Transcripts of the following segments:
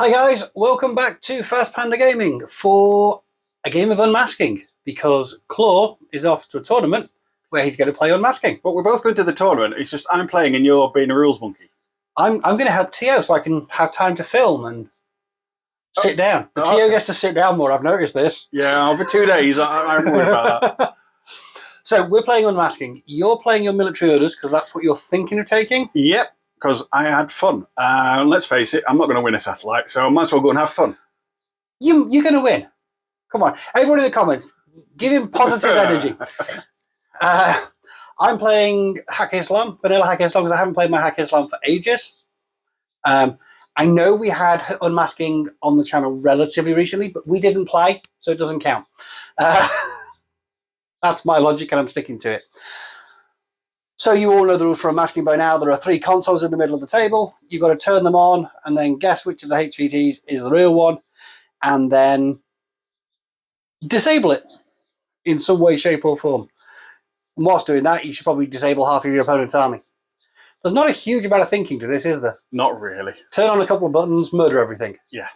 Hi guys, welcome back to Fast Panda Gaming for a game of Unmasking, because Claw is off to a tournament where he's going to play Unmasking. But we're both going to the tournament. It's just I'm playing and you're being a rules monkey. I'm going to help Tio so I can have time to film and sit down. But Tio gets to sit down more, I've noticed this. Yeah, over 2 days, I'm worried about that. So we're playing Unmasking. You're playing your military orders because that's what you're thinking of taking? Yep, because I had fun. Let's face it, I'm not going to win a satellite, so I might as well go and have fun. You're going to win. Come on. Everyone in the comments, give him positive energy. I'm playing Haqqislam, vanilla Haqqislam, because I haven't played my Haqqislam for ages. I know we had Unmasking on the channel relatively recently, but we didn't play, so it doesn't count. That's my logic, and I'm sticking to it. So you all know the rules for Unmasking by now. There are 3 consoles in the middle of the table. You've got to turn them on and then guess which of the HVTs is the real one, and then disable it in some way, shape, or form. And whilst doing that, you should probably disable half of your opponent's army. There's not a huge amount of thinking to this, is there? Not really. Turn on a couple of buttons, murder everything. Yeah.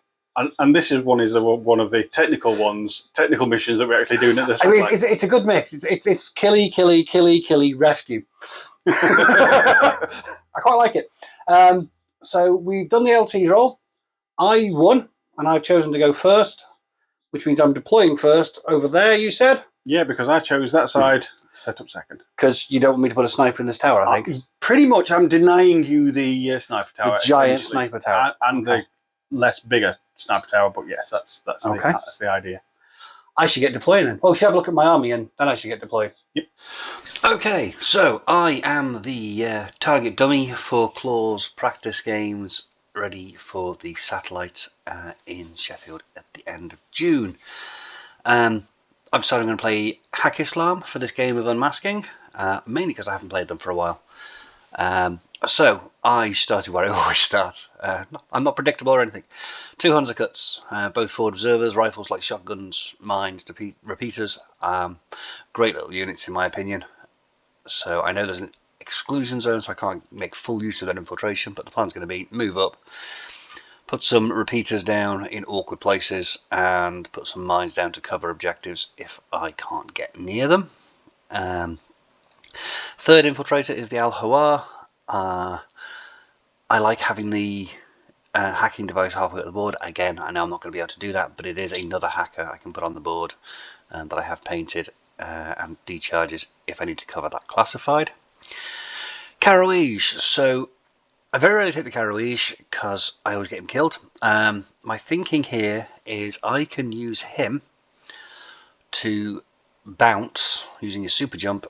And this is one of the technical missions that we're actually doing at this. I mean, it's a good mix. It's killy, rescue. I quite like it. So we've done the LT roll. I won, and I've chosen to go first, which means I'm deploying first over there, you said? Yeah, because I chose that side, set up second. Because you don't want me to put a sniper in this tower, I think. Pretty much, I'm denying you the sniper tower. The giant sniper tower. And the less bigger sniper tower, but yes, that's the idea. I should get deployed then. Well, we should have a look at my army, and then I should get deployed. Yep. Okay, so I am the target dummy for Claw's practice games, ready for the satellite in Sheffield at the end of June. I'm deciding I'm going to play Haqqislam for this game of Unmasking, mainly because I haven't played them for a while. So I started where I always start. I'm not predictable or anything. 2 Hunter cuts, both forward observers, rifles like shotguns, mines, repeaters. Great little units in my opinion. So I know there's an exclusion zone, so I can't make full use of that infiltration, but the plan's going to be move up, put some repeaters down in awkward places, and put some mines down to cover objectives if I can't get near them. Third infiltrator is the Al-Hawar. I like having the hacking device halfway up the board. Again, I know I'm not going to be able to do that, but it is another hacker I can put on the board that I have painted and decharges if I need to cover that classified. Karouij. So I very rarely take the Karouij because I always get him killed. My thinking here is I can use him to bounce using his super jump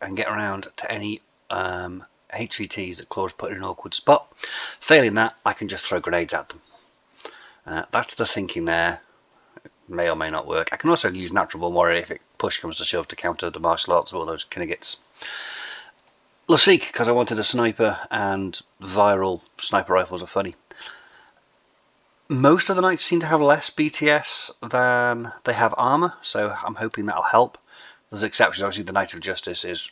and get around to any HVTs that Claw's put in an awkward spot. Failing that, I can just throw grenades at them. That's the thinking there. It may or may not work. I can also use Natural Born Warrior if it push comes to shove to counter the martial arts of all those Kinnegits. Lasik, because I wanted a sniper, and viral sniper rifles are funny. Most of the knights seem to have less BTS than they have armor, so I'm hoping that'll help. There's exceptions. Obviously, the Knight of Justice is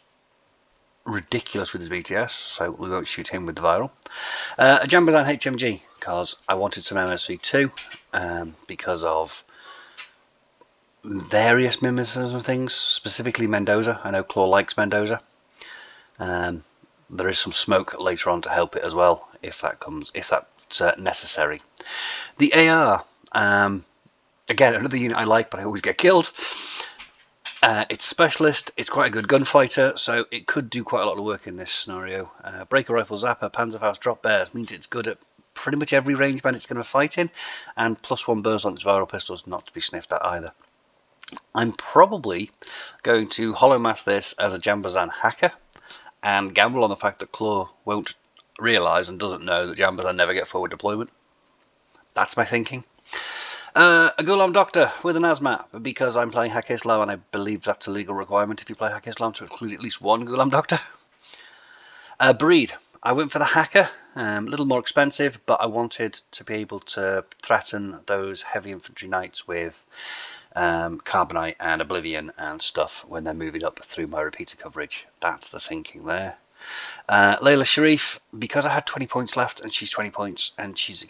ridiculous with his BTS, so we won't shoot him with the viral. A Jambazan HMG, because I wanted some MSV2 because of various mimesis and things, specifically Mendoza. I know Claw likes Mendoza. There is some smoke later on to help it as well, if that's necessary. The AR, again, another unit I like, but I always get killed. It's specialist, it's quite a good gunfighter, so it could do quite a lot of work in this scenario. Breaker Rifle Zapper, Panzerfaust Drop Bears means it's good at pretty much every range band it's going to fight in, and +1 burst on its viral pistols, not to be sniffed at either. I'm probably going to hollow mass this as a Jambazan hacker, and gamble on the fact that Claw won't realise and doesn't know that Jambazan never get forward deployment. That's my thinking. A Ghulam Doctor with an Asmat, because I'm playing Haqqislam and I believe that's a legal requirement if you play Haqqislam to include at least one Ghulam Doctor. Breed. I went for the Hacker, a little more expensive, but I wanted to be able to threaten those heavy infantry knights with Carbonite and Oblivion and stuff when they're moving up through my repeater coverage. That's the thinking there. Layla Sharif, because I had 20 points left and she's 20 points and she's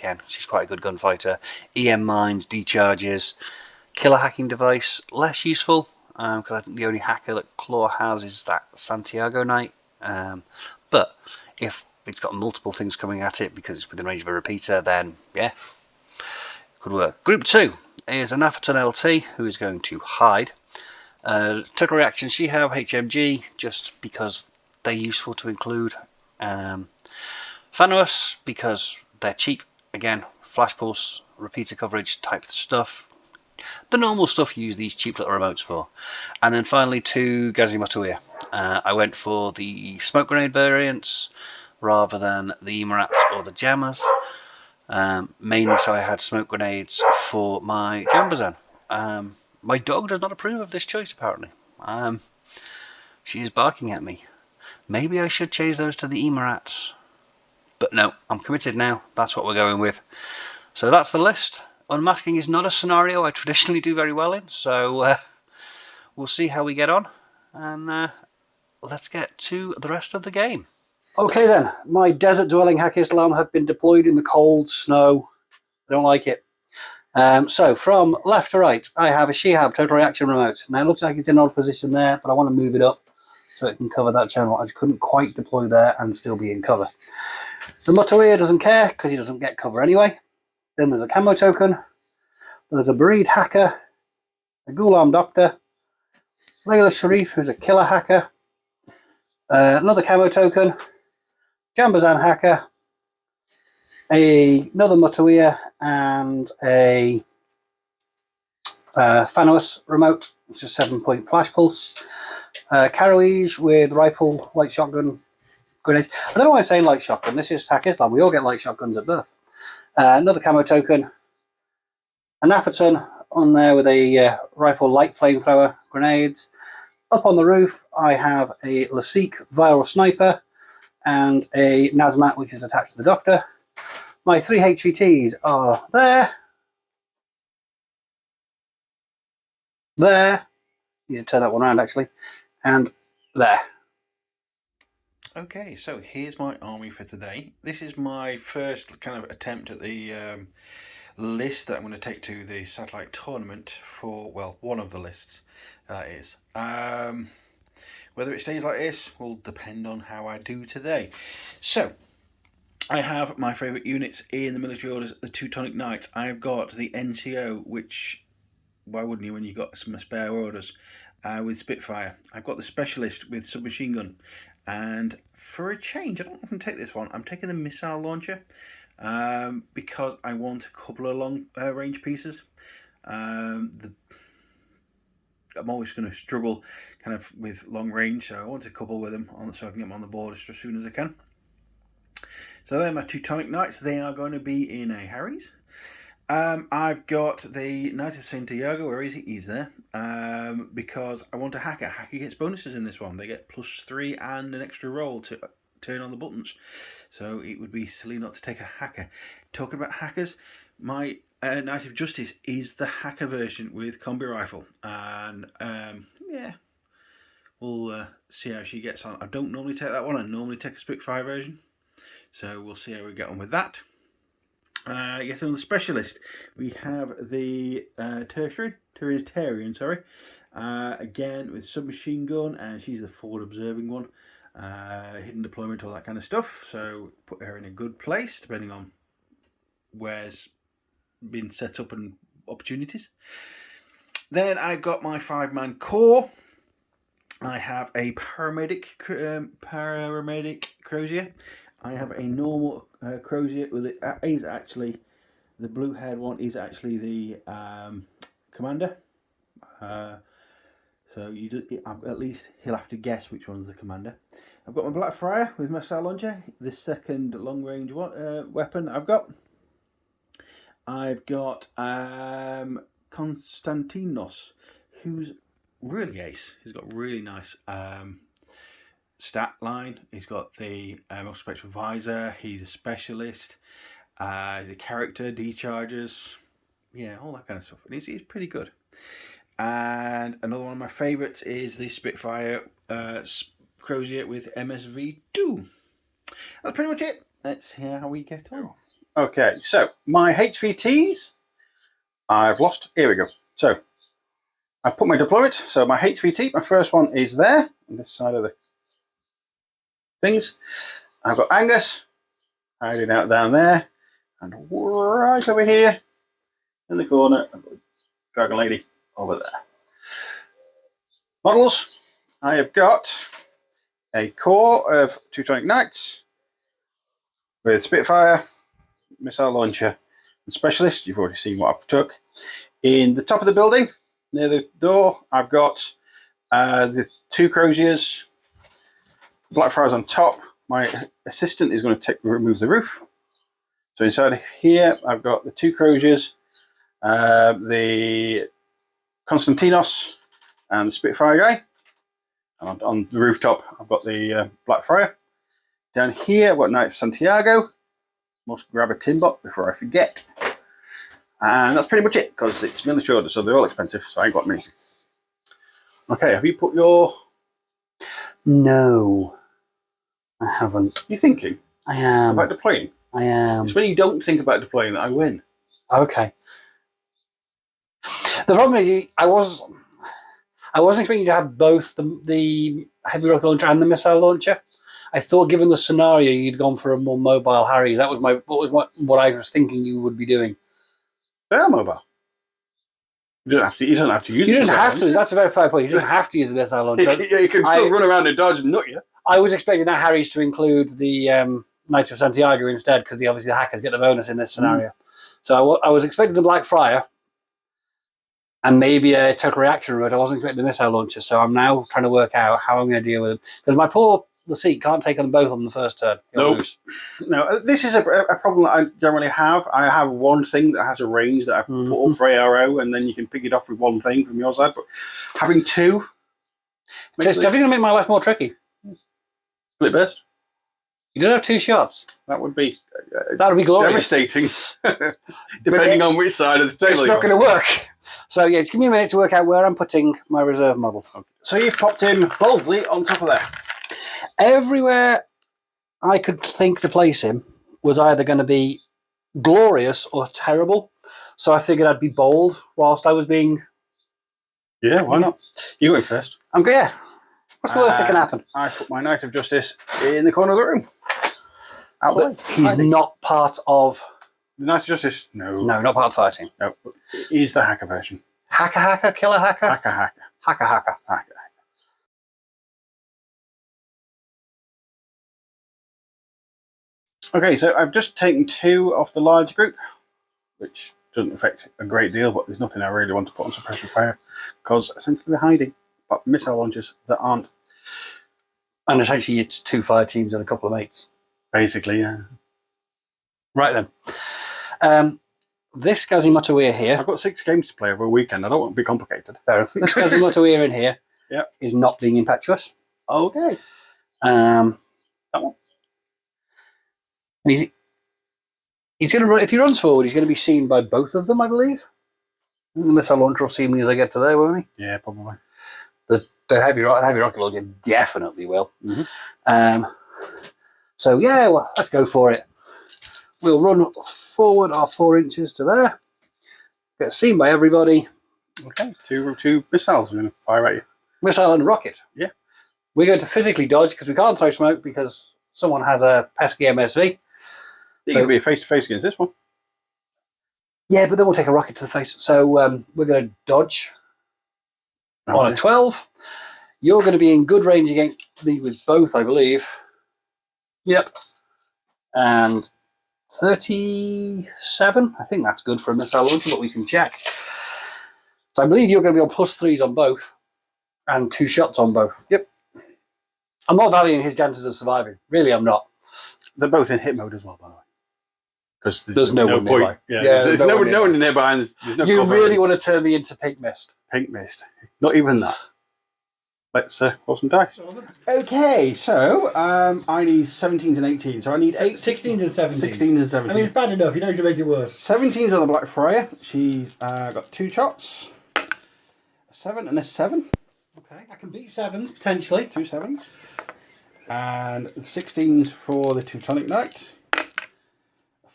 quite a good gunfighter. EM mines, decharges, killer hacking device, less useful because I think the only hacker that Claw has is that Santiago Knight. But if it's got multiple things coming at it because it's within range of a repeater, then yeah, could work. Group 2 is an Atherton LT who is going to hide. Total reaction she have HMG just because they're useful to include. Fanuous because they're cheap. Again, flash pulse, repeater coverage type stuff. The normal stuff you use these cheap little remotes for. And then finally 2 Gazimotoya. I went for the smoke grenade variants rather than the Emirats or the Jammers. Mainly so I had smoke grenades for my Jambazan. My dog does not approve of this choice apparently. She is barking at me. Maybe I should change those to the Emirats. But no, I'm committed now. That's what we're going with. So that's the list. Unmasking is not a scenario I traditionally do very well in, so we'll see how we get on. And let's get to the rest of the game. Okay then, my desert dwelling Haqqislam have been deployed in the cold snow. I don't like it. So from left to right, I have a Shihab total reaction remote. Now it looks like it's in an odd position there, but I want to move it up so it can cover that channel. I just couldn't quite deploy there and still be in cover. The Mutawiya doesn't care because he doesn't get cover anyway. Then there's a camo token. There's a Bereed hacker, a Ghulam doctor, Layla Sharif, who's a killer hacker, another camo token, Jambazan hacker, another Mutawiya, and a Fanuous remote, which is 7-point flash pulse. Karouij with rifle, light shotgun, grenade. I don't know why I'm saying light shotgun. This is Haqqislam. We all get light shotguns at birth. Another camo token. An Atherton on there with a rifle light flamethrower, grenades. Up on the roof, I have a Lasik viral sniper and a Nazmat, which is attached to the doctor. My 3 HETs are there. There. Need to turn that one around actually. And there. Okay, so here's my army for today. This is my first kind of attempt at the list that I'm going to take to the satellite tournament for, well, one of the lists that is. Whether it stays like this will depend on how I do today. So, I have my favourite units in the military orders, the Teutonic Knights. I've got the NCO, which, why wouldn't you when you've got some spare orders, with Spitfire. I've got the Specialist with submachine gun. And for a change, I don't want to take this one. I'm taking the missile launcher because I want a couple of long range pieces. I'm always going to struggle kind of with long range, so I want a couple with them so I can get them on the board as soon as I can. So they're my Teutonic Knights. They are going to be in a Harry's. I've got the Knight of Santiago. Where is he? He's there. Because I want a hacker. Hacker gets bonuses in this one. They get +3 and an extra roll to turn on the buttons. So it would be silly not to take a hacker. Talking about hackers, my Knight of Justice is the hacker version with combi rifle. And yeah, we'll see how she gets on. I don't normally take that one. I normally take a Spitfire version. So we'll see how we get on with that. Yes, on the Specialist, we have the Territarian, again with submachine gun, and she's the forward observing one, hidden deployment, all that kind of stuff. So put her in a good place, depending on where's been set up and opportunities. Then I've got my 5-man core. I have a paramedic Crozier. I have a normal Crozier with it. Is actually the blue-haired one is actually the commander. So you do, at least he'll have to guess which one's the commander. I've got my Blackfriar with my missile launcher, the second long-range weapon I've got. I've got Konstantinos, who's really ace. He's got really nice stat line. He's got the most spectral visor. He's a specialist. He's a character, decharges, yeah, all that kind of stuff. And he's pretty good. And another one of my favourites is the Spitfire Crozier with MSV2. That's pretty much it. Let's hear how we get on. Okay, so my HVTs, I've lost. Here we go. So I put my deployment. So my HVT, my first one is there on this side of the things. I've got Angus hiding out down there, and right over here in the corner, I've got Dragon Lady over there. Models, I have got a core of Teutonic Knights with Spitfire, missile launcher, and specialist. You've already seen what I've took. In the top of the building, near the door, I've got the 2 Croziers, Blackfriars on top. My assistant is going to remove the roof. So inside here, I've got the 2 Croziers, the Konstantinos, and the Spitfire guy. And on the rooftop, I've got the Blackfriar. Down here, I've got Knight of Santiago. Must grab a tin box before I forget. And that's pretty much it, because it's military orders, so they're all expensive, so I ain't got many. Okay, have you put your... No, I haven't. You thinking I am. about deploying? I am. It's when you don't think about deploying that I win. Okay. The problem is, I wasn't expecting you to have both the heavy rocket launcher and the missile launcher. I thought, given the scenario, you'd gone for a more mobile Harriers. That was what I was thinking you would be doing. They are mobile. You don't have to use You don't have to. That's a very fair point. You don't have to use the missile launcher. Yeah, you can still run around and dodge and nut you. I was expecting that Harriers to include the Knight of Santiago instead, because obviously the hackers get the bonus in this scenario. So I was expecting the Blackfriar and maybe a total reaction route. I wasn't expecting the missile launcher, so I'm now trying to work out how I'm going to deal with them. Because my poor Laseet can't take on both on the first turn. Nope. No, this is a problem that I generally have. I have one thing that has a range that I put up for ARO, and then you can pick it off with one thing from your side. But having 2... Just, I think it'll make my life more tricky. Split burst? You don't have 2 shots. That would be... that would be glorious. Devastating. Depending on which side of the table it's not going to work. So yeah, just give me a minute to work out where I'm putting my reserve model. Okay. So you popped him boldly on top of there. Everywhere I could think to place him was either going to be glorious or terrible. So I figured I'd be bold whilst I was being... Yeah, why not? You went first. I'm good, yeah. What's the worst that can happen? I put my Knight of Justice in the corner of the room. Out the way. He's not part of... The Knight of Justice? No. No, not part of the fighting. No. He's the hacker version. Hacker, killer hacker? Hacker. Hacker. Okay, so I've just taken 2 off the large group, which doesn't affect a great deal, but there's nothing I really want to put on suppression fire, because essentially they're hiding, but missile launchers that aren't. And essentially it's 2 fire teams and a couple of mates. Basically, yeah. Right then. This Gazimoto here... I've got 6 games to play over a weekend. I don't want to be complicated. This Gazimoto in here yeah. is not being impetuous. Okay. That one. He's going to run, if he runs forward, he's going to be seen by both of them, I believe. The missile launcher will see me as I get to there, won't he? Yeah, probably. The heavy rocket launcher definitely will. Mm-hmm. So yeah, well, let's go for it. We'll run forward our 4 inches to there. Get seen by everybody. Okay, 2 missiles I'm going to fire at you. Missile and rocket. Yeah. We're going to physically dodge because we can't throw smoke because someone has a pesky MSV. You can be a face-to-face against this one. Yeah, but then we'll take a rocket to the face. So we're going to dodge on a 12. You're going to be in good range against me with both, I believe. Yep. And 37. I think that's good for a missile launcher, but we can check. So I believe you're going to be on +3s on both and 2 shots on both. Yep. I'm not valuing his chances of surviving. Really, I'm not. They're both in hit mode as well, by the way. Because there's no one point. nearby. Yeah, there's no one nearby. And there's no you cover. really want to turn me into pink mist. Pink mist. Not even that. Let's roll some dice. Okay, so I need 17s and 18s. So I need 16s and 17s. 16s and 17s. I mean, it's bad enough. You don't need to make it worse. 17s on the Blackfriar. She's got 2 shots. A 7 and a 7. Okay, I can beat 7s, potentially. 2 7s. And 16s for the Teutonic Knight. A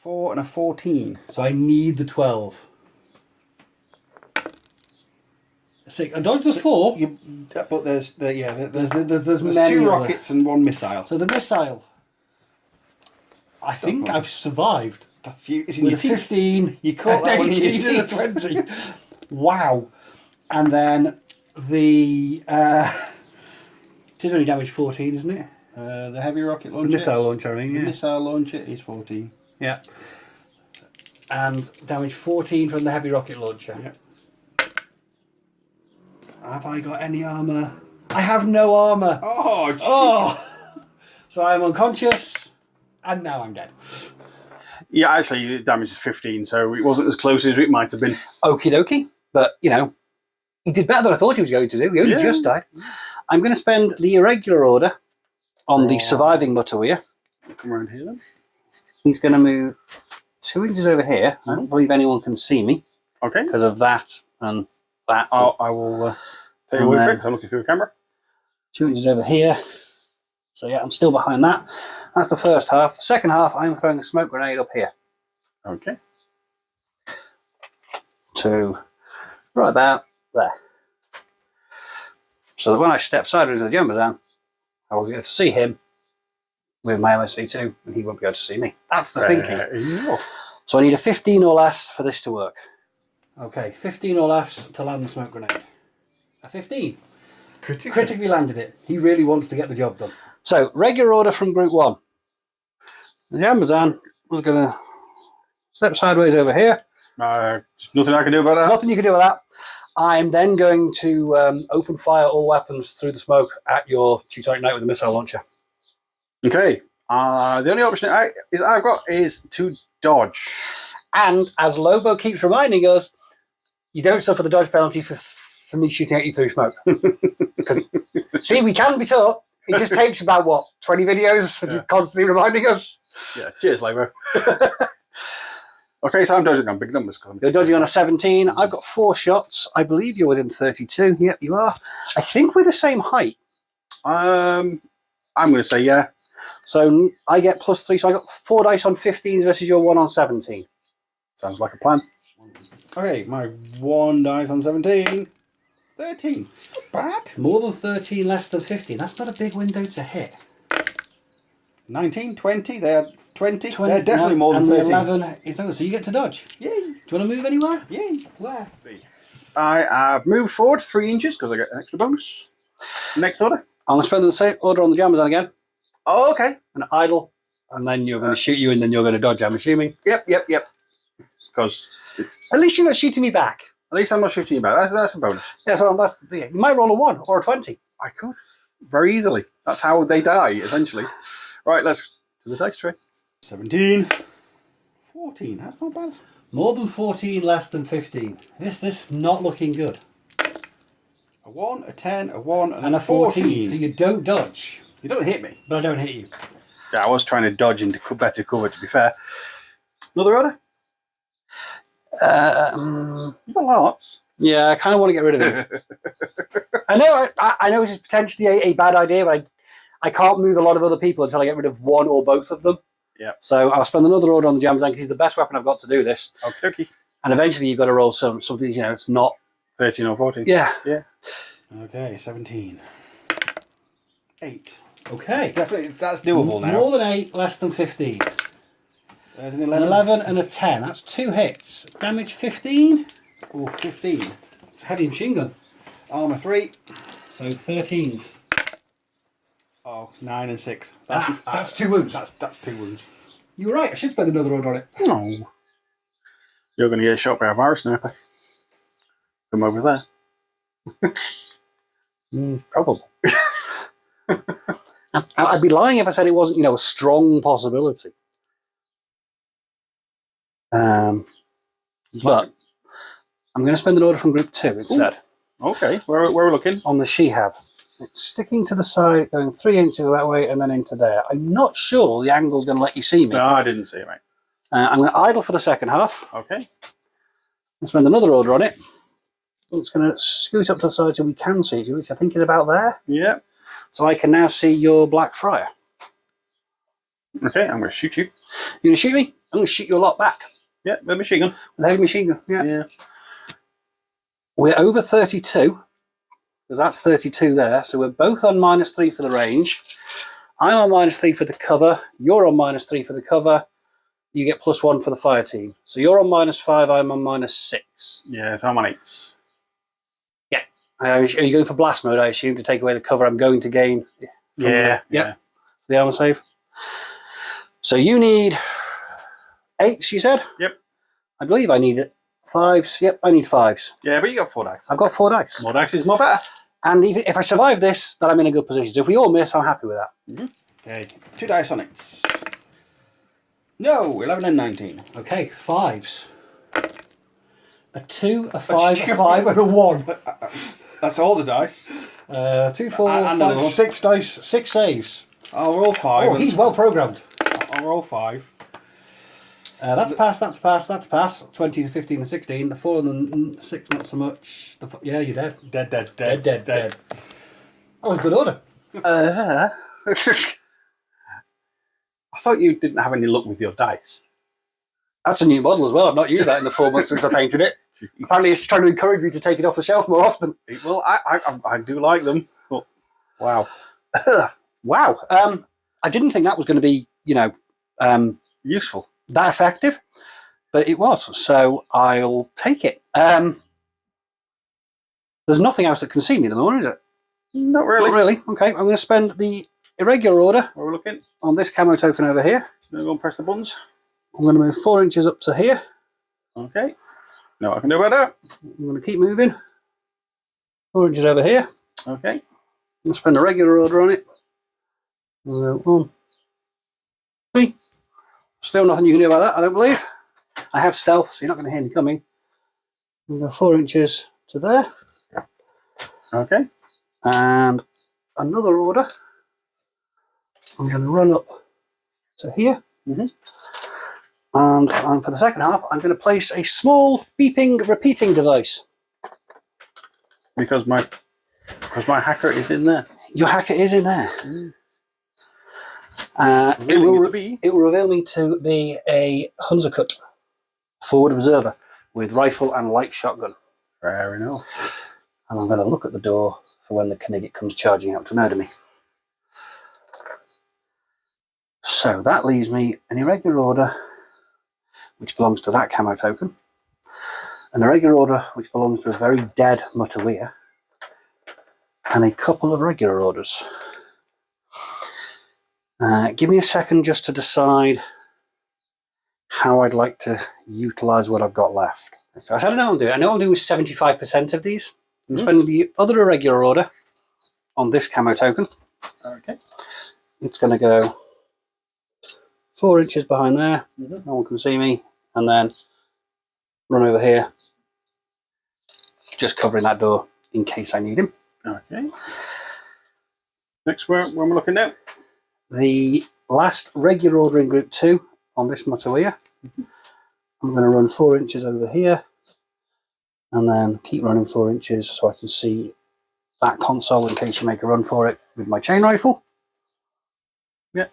4 and a 14. So I need the 12. I dodged the 4. But there's There's many 2 other- rockets and 1 missile. So the missile, I think I've survived. That's you. It's in With your a teeth. 15, You caught that one in your 18 and a teeth. 20. Wow. And then the... it is only damage 14, isn't it? The heavy rocket The launcher. missile launcher, I mean, The yeah. missile launcher is 14. Yeah. And damage 14 from the heavy rocket launcher. Yeah. Have I got any armour? I have no armour. Oh, gee. Oh! So I'm unconscious, and now I'm dead. Yeah, actually, the damage is 15, so it wasn't as close as it might have been. Okie dokie. But, you know, he did better than I thought he was going to do. He only just died. I'm going to spend the irregular order on the surviving mutter here. Come around here then. He's going to move 2 inches over here. I don't believe anyone can see me Okay. because of that and that. I will take your word for it. I'm looking through the camera. 2 inches over here. So yeah, I'm still behind that. That's the first half. The second half, I'm throwing a smoke grenade up here. Okay. To right about there. So that when I step sideways into the Jumbazan, I will be able to see him with my MSV2 and he won't be able to see me. That's the thinking. Yeah. So I need a 15 or less for this to work. Okay, 15 or less to land the smoke grenade. A 15. Critically landed it. He really wants to get the job done. So, regular order from Group 1. The Jumbazan was going to step sideways over here. There's nothing I can do about that. Nothing you can do with that. I'm then going to open fire all weapons through the smoke at your Teutonic Knight with a missile launcher. Okay. The only option I've got is to dodge. And as Lobo keeps reminding us, you don't suffer the dodge penalty for me shooting at you through smoke. Because, see, we can be taught. It just takes about, what, 20 videos of you constantly reminding us? Yeah. Cheers, Lobo. Okay, so I'm dodging on big numbers. You're dodging on a 17. I've got 4 shots. I believe you're within 32. Yep, you are. I think we're the same height. I'm going to say yeah. So I get +3. So I got 4 dice on 15s versus your 1 on 17. Sounds like a plan. Okay, my 1 dice on 17. 13. Not bad. More than 13, less than 15. That's not a big window to hit. 19, 20, they're 20. They're definitely more than and 13. The 11 is no, so you get to dodge. Yay. Do you want to move anywhere? Yay. Where? I have moved forward 3 inches because I get an extra bonus. Next order. I'm going to spend the same order on the Jumbazan again. Oh, okay. And idle. And then you're going to shoot you and then you're going to dodge, I'm assuming. Yep. Because it's... At least you're not shooting me back. At least I'm not shooting you back. That's a bonus. Yeah, so you might roll a 1 or a 20. I could. Very easily. That's how they die, essentially. Right, let's to the dice tray. 17. 14. That's not bad. More than 14, less than 15. This is not looking good. A 1, a 10, a 1, And a 14. So you don't dodge. You don't hit me. But I don't hit you. Yeah, I was trying to dodge into better cover, to be fair. Another order? You've got lots. Yeah, I kind of want to get rid of him. I know this is potentially a bad idea, but I can't move a lot of other people until I get rid of one or both of them. Yeah. So I'll spend another order on the Jumbazan because he's the best weapon I've got to do this. Okay. And eventually you've got to roll something, you know, it's not... 13 or 14. Yeah. Okay, 17. 8. Okay. Definitely, that's doable now. More than 8, less than 15. There's an An 11. 11 and a 10. That's 2 hits. Damage 15. Oh, 15. It's a heavy machine gun. Armour 3. So 13s. Oh, 9 and 6. That's 2 wounds. That's 2 wounds. You were right. I should spend another order on it. No. You're going to get shot by a virus sniper. Come over there. Probably. I'd be lying if I said it wasn't, you know, a strong possibility. But I'm going to spend an order from Group 2 instead. Ooh. Okay, where are we looking? On the Shehab. It's sticking to the side, going 3 inches that way and then into there. I'm not sure the angle's going to let you see me. No, I didn't see it, mate. I'm going to idle for the second half. Okay. And spend another order on it. It's going to scoot up to the side so we can see you, which I think is about there. Yeah. So I can now see your black friar. Okay, I'm going to shoot you. You going to shoot me? I'm going to shoot you a lot back. Yeah, with a machine gun. With a heavy machine gun. Yeah. Yeah. We're over 32, because that's 32 there. So we're both on -3 for the range. I'm on -3 for the cover. You're on -3 for the cover. You get +1 for the fire team. So you're on -5, I'm on -6. Yeah, so I'm on 8s. Yeah. Are you going for blast mode, I assume, to take away the cover I'm going to gain? Yeah. The armor save. So you need 8s, you said? Yep. I believe I need 5s. Yep, I need 5s. Yeah, but you got 4 dice. I've got 4 dice. More dice is more better. And even if I survive this, then I'm in a good position. So if we all miss, I'm happy with that. Okay, 2 dice on it. No, 11 and 19. Okay, 5s. A 2, a 5, a 5, and a 1. That's all the dice. 2, 4, And 5, another one. 6 dice, 6 saves. I'll roll 5. Oh, he's well programmed. I'll roll 5. That's a pass, that's a pass, that's a pass. 20 to 15 to 16. The 4 and the 6, not so much. Yeah, you're dead. Dead. Dead. That was a good order. I thought you didn't have any luck with your dice. That's a new model as well. I've not used that in the 4 months since I painted it. Apparently it's trying to encourage me to take it off the shelf more often. Well, I do like them. But wow. Wow. I didn't think that was going to be, Useful. that effective, but it was. So I'll take it. There's nothing else that can see me at the moment, is it? Not really. Not really. Okay, I'm going to spend the irregular order Where we're looking. on this camo token over here. Now go and press the buttons. I'm going to move 4 inches up to here. Okay. Know what I can do about that. I'm going to keep moving. 4 inches over here. Okay. I'm going to spend a regular order on it. 1, 3. Still nothing you can do about that, I don't believe. I have stealth, so you're not going to hear me coming. I'm going to go 4 inches to there. Okay. And another order. I'm going to run up to here. And for the second half, I'm going to place a small beeping repeating device. Because my hacker is in there. Your hacker is in there. It will reveal me to be a Hunzerkut forward observer with rifle and light shotgun. Fair enough. And I'm going to look at the door for when the Knigget comes charging out to murder me. So that leaves me an irregular order, which belongs to that camo token, an irregular order, which belongs to a very dead Mutawir, and a couple of regular orders. Give me a second just to decide how I'd like to utilise what I've got left. So I don't know what I'm doing. I know I'm doing with 75% of these. I'm spending the other irregular order on this camo token. Okay. It's going to go 4 inches behind there. No one can see me. And then run over here, just covering that door in case I need him. Okay. Next, when we're looking now. The last regular order in group 2 on this Mutawir. I'm going to run 4 inches over here and then keep running 4 inches so I can see that console in case you make a run for it with my chain rifle. Yeah.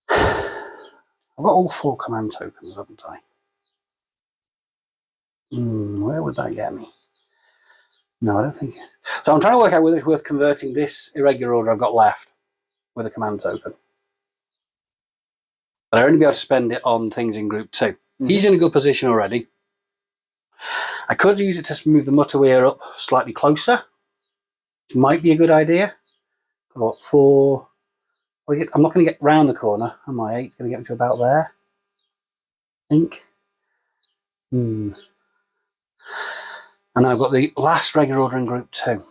I've got all 4 command tokens, haven't I? Where would that get me? No, I don't think. So I'm trying to work out whether it's worth converting this irregular order I've got left with a command token. But I only be able to spend it on things in group 2. He's in a good position already. I could use it to move the Mutawir up slightly closer. Which might be a good idea. Got 4. I'm not going to get round the corner, am I? 8's going to get me to about there. I think. And then I've got the last regular order in group 2.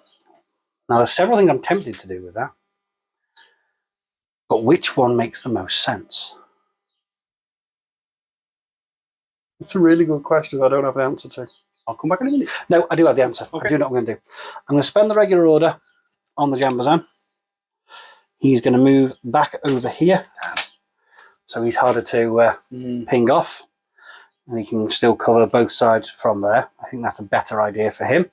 Now there's several things I'm tempted to do with that. But which one makes the most sense? It's a really good question I don't have the answer to. I'll come back in a minute. No, I do have the answer. Okay. I do know what I'm going to do. I'm going to spend the regular order on the Jambazan. He's going to move back over here. So he's harder to ping off. And he can still cover both sides from there. I think that's a better idea for him.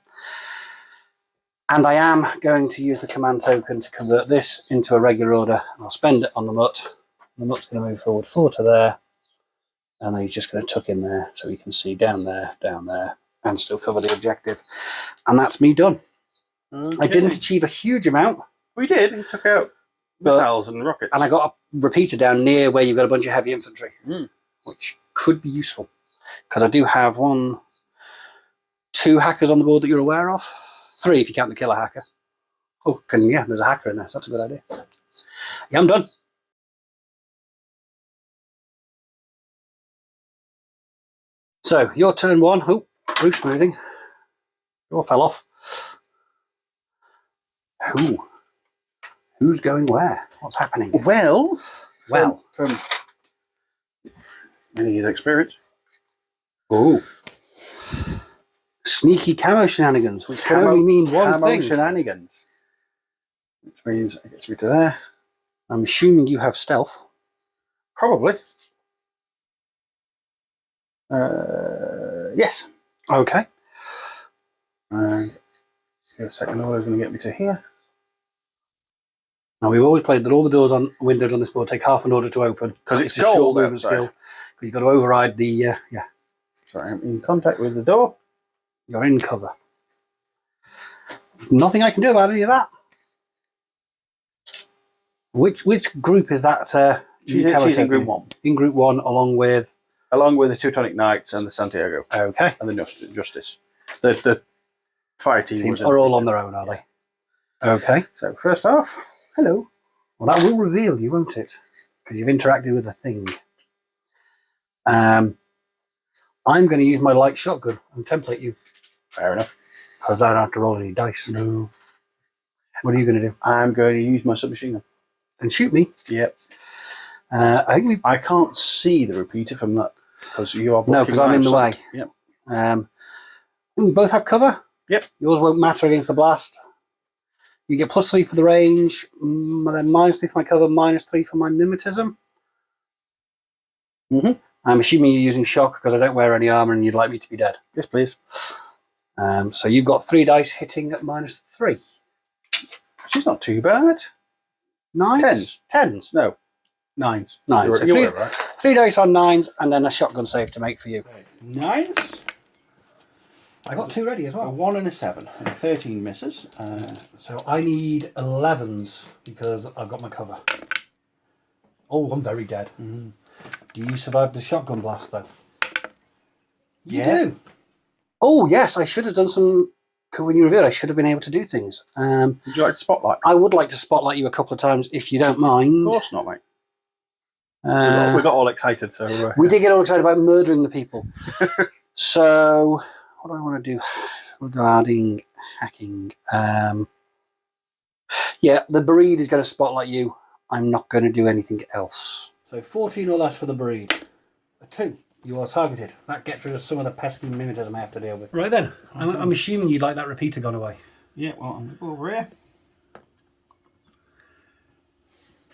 And I am going to use the command token to convert this into a regular order. I'll spend it on the mutt. The mutt's going to move forward 4 to there. And then he's just going to tuck in there so you can see down there, and still cover the objective. And that's me done. Okay. I didn't achieve a huge amount. We did. We took out missiles and rockets. And I got a repeater down near where you've got a bunch of heavy infantry, which could be useful. Because I do have 2 hackers on the board that you're aware of. 3 if you count the killer hacker. Oh, yeah, there's a hacker in there. So that's a good idea. Yeah, I'm done. So, your turn 1. Oh, Bruce moving. It all fell off. Who's going where? What's happening? Well, From many years' experience. Oh. Sneaky camo shenanigans, which can only mean one thing. Shenanigans. Which means it gets me to there. I'm assuming you have stealth. Probably. Yes. Okay. And the second order is going to get me to here. Now, we've always played that all the doors on windows on this board take half an order to open. Because it's a short gold movement skill. Because you've got to override the, yeah. So I'm in contact with the door. You're in cover. Nothing I can do about any of that. Which group is that? She's in group 1. In group 1, along with the Teutonic Knights and the Santiago. Okay. And the Justice. The fire team are all on their own, are they? Okay. So first off, hello. Well, that will reveal you, won't it? Because you've interacted with a thing. I'm going to use my light shotgun and template you. Fair enough. Because I don't have to roll any dice. No. What are you going to do? I'm going to use my submachine gun. And shoot me? Yep. I can't see the repeater from that because you are. No, because I'm in the way. Yep. We both have cover. Yep. Yours won't matter against the blast. You get +3 for the range, then -3 for my cover, -3 for my mimetism. I'm assuming you're using shock because I don't wear any armor and you'd like me to be dead. Yes, please. So you've got 3 dice hitting at -3. She's not too bad. 9s? 10s? No. 9s. 9s. So You're right. 3 dice on 9s and then a shotgun save to make for you. 9s. I got 2 ready as A well. 1 and a 7. And 13 misses. So I need 11s because I've got my cover. Oh, I'm very dead. Do you survive the shotgun blast though? You do. Oh yes, I should have done some. When you revealed, I should have been able to do things. Would you like to spotlight? I would like to spotlight you a couple of times if you don't mind. Of course not, mate. We got all excited, so we did get all excited about murdering the people. So, what do I want to do regarding hacking? Yeah, the breed is going to spotlight you. I'm not going to do anything else. So 14 or less for the breed. A 2. You are targeted. That gets rid of some of the pesky mimetism I have to deal with. Right then, I'm assuming you'd like that repeater gone away. Yeah, well, I'm going to go over here.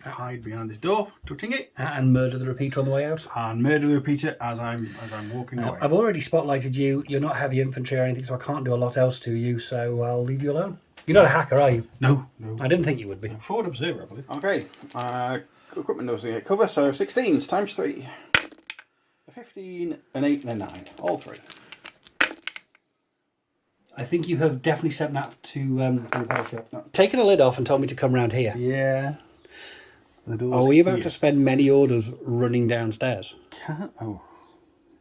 Hide behind this door, touching it. And murder the repeater on the way out. And murder the repeater as I'm walking away. I've already spotlighted you. You're not heavy infantry or anything, so I can't do a lot else to you, so I'll leave you alone. You're not a hacker, are you? No. I didn't think you would be. Forward observer, I believe. Okay. Equipment knows the cover, so 16s times 3. A 15, an 8 and a 9. All 3. I think you have definitely sent that to the repair shop. No. Taken a lid off and told me to come round here. Yeah. Are we about to spend many orders running downstairs? Oh.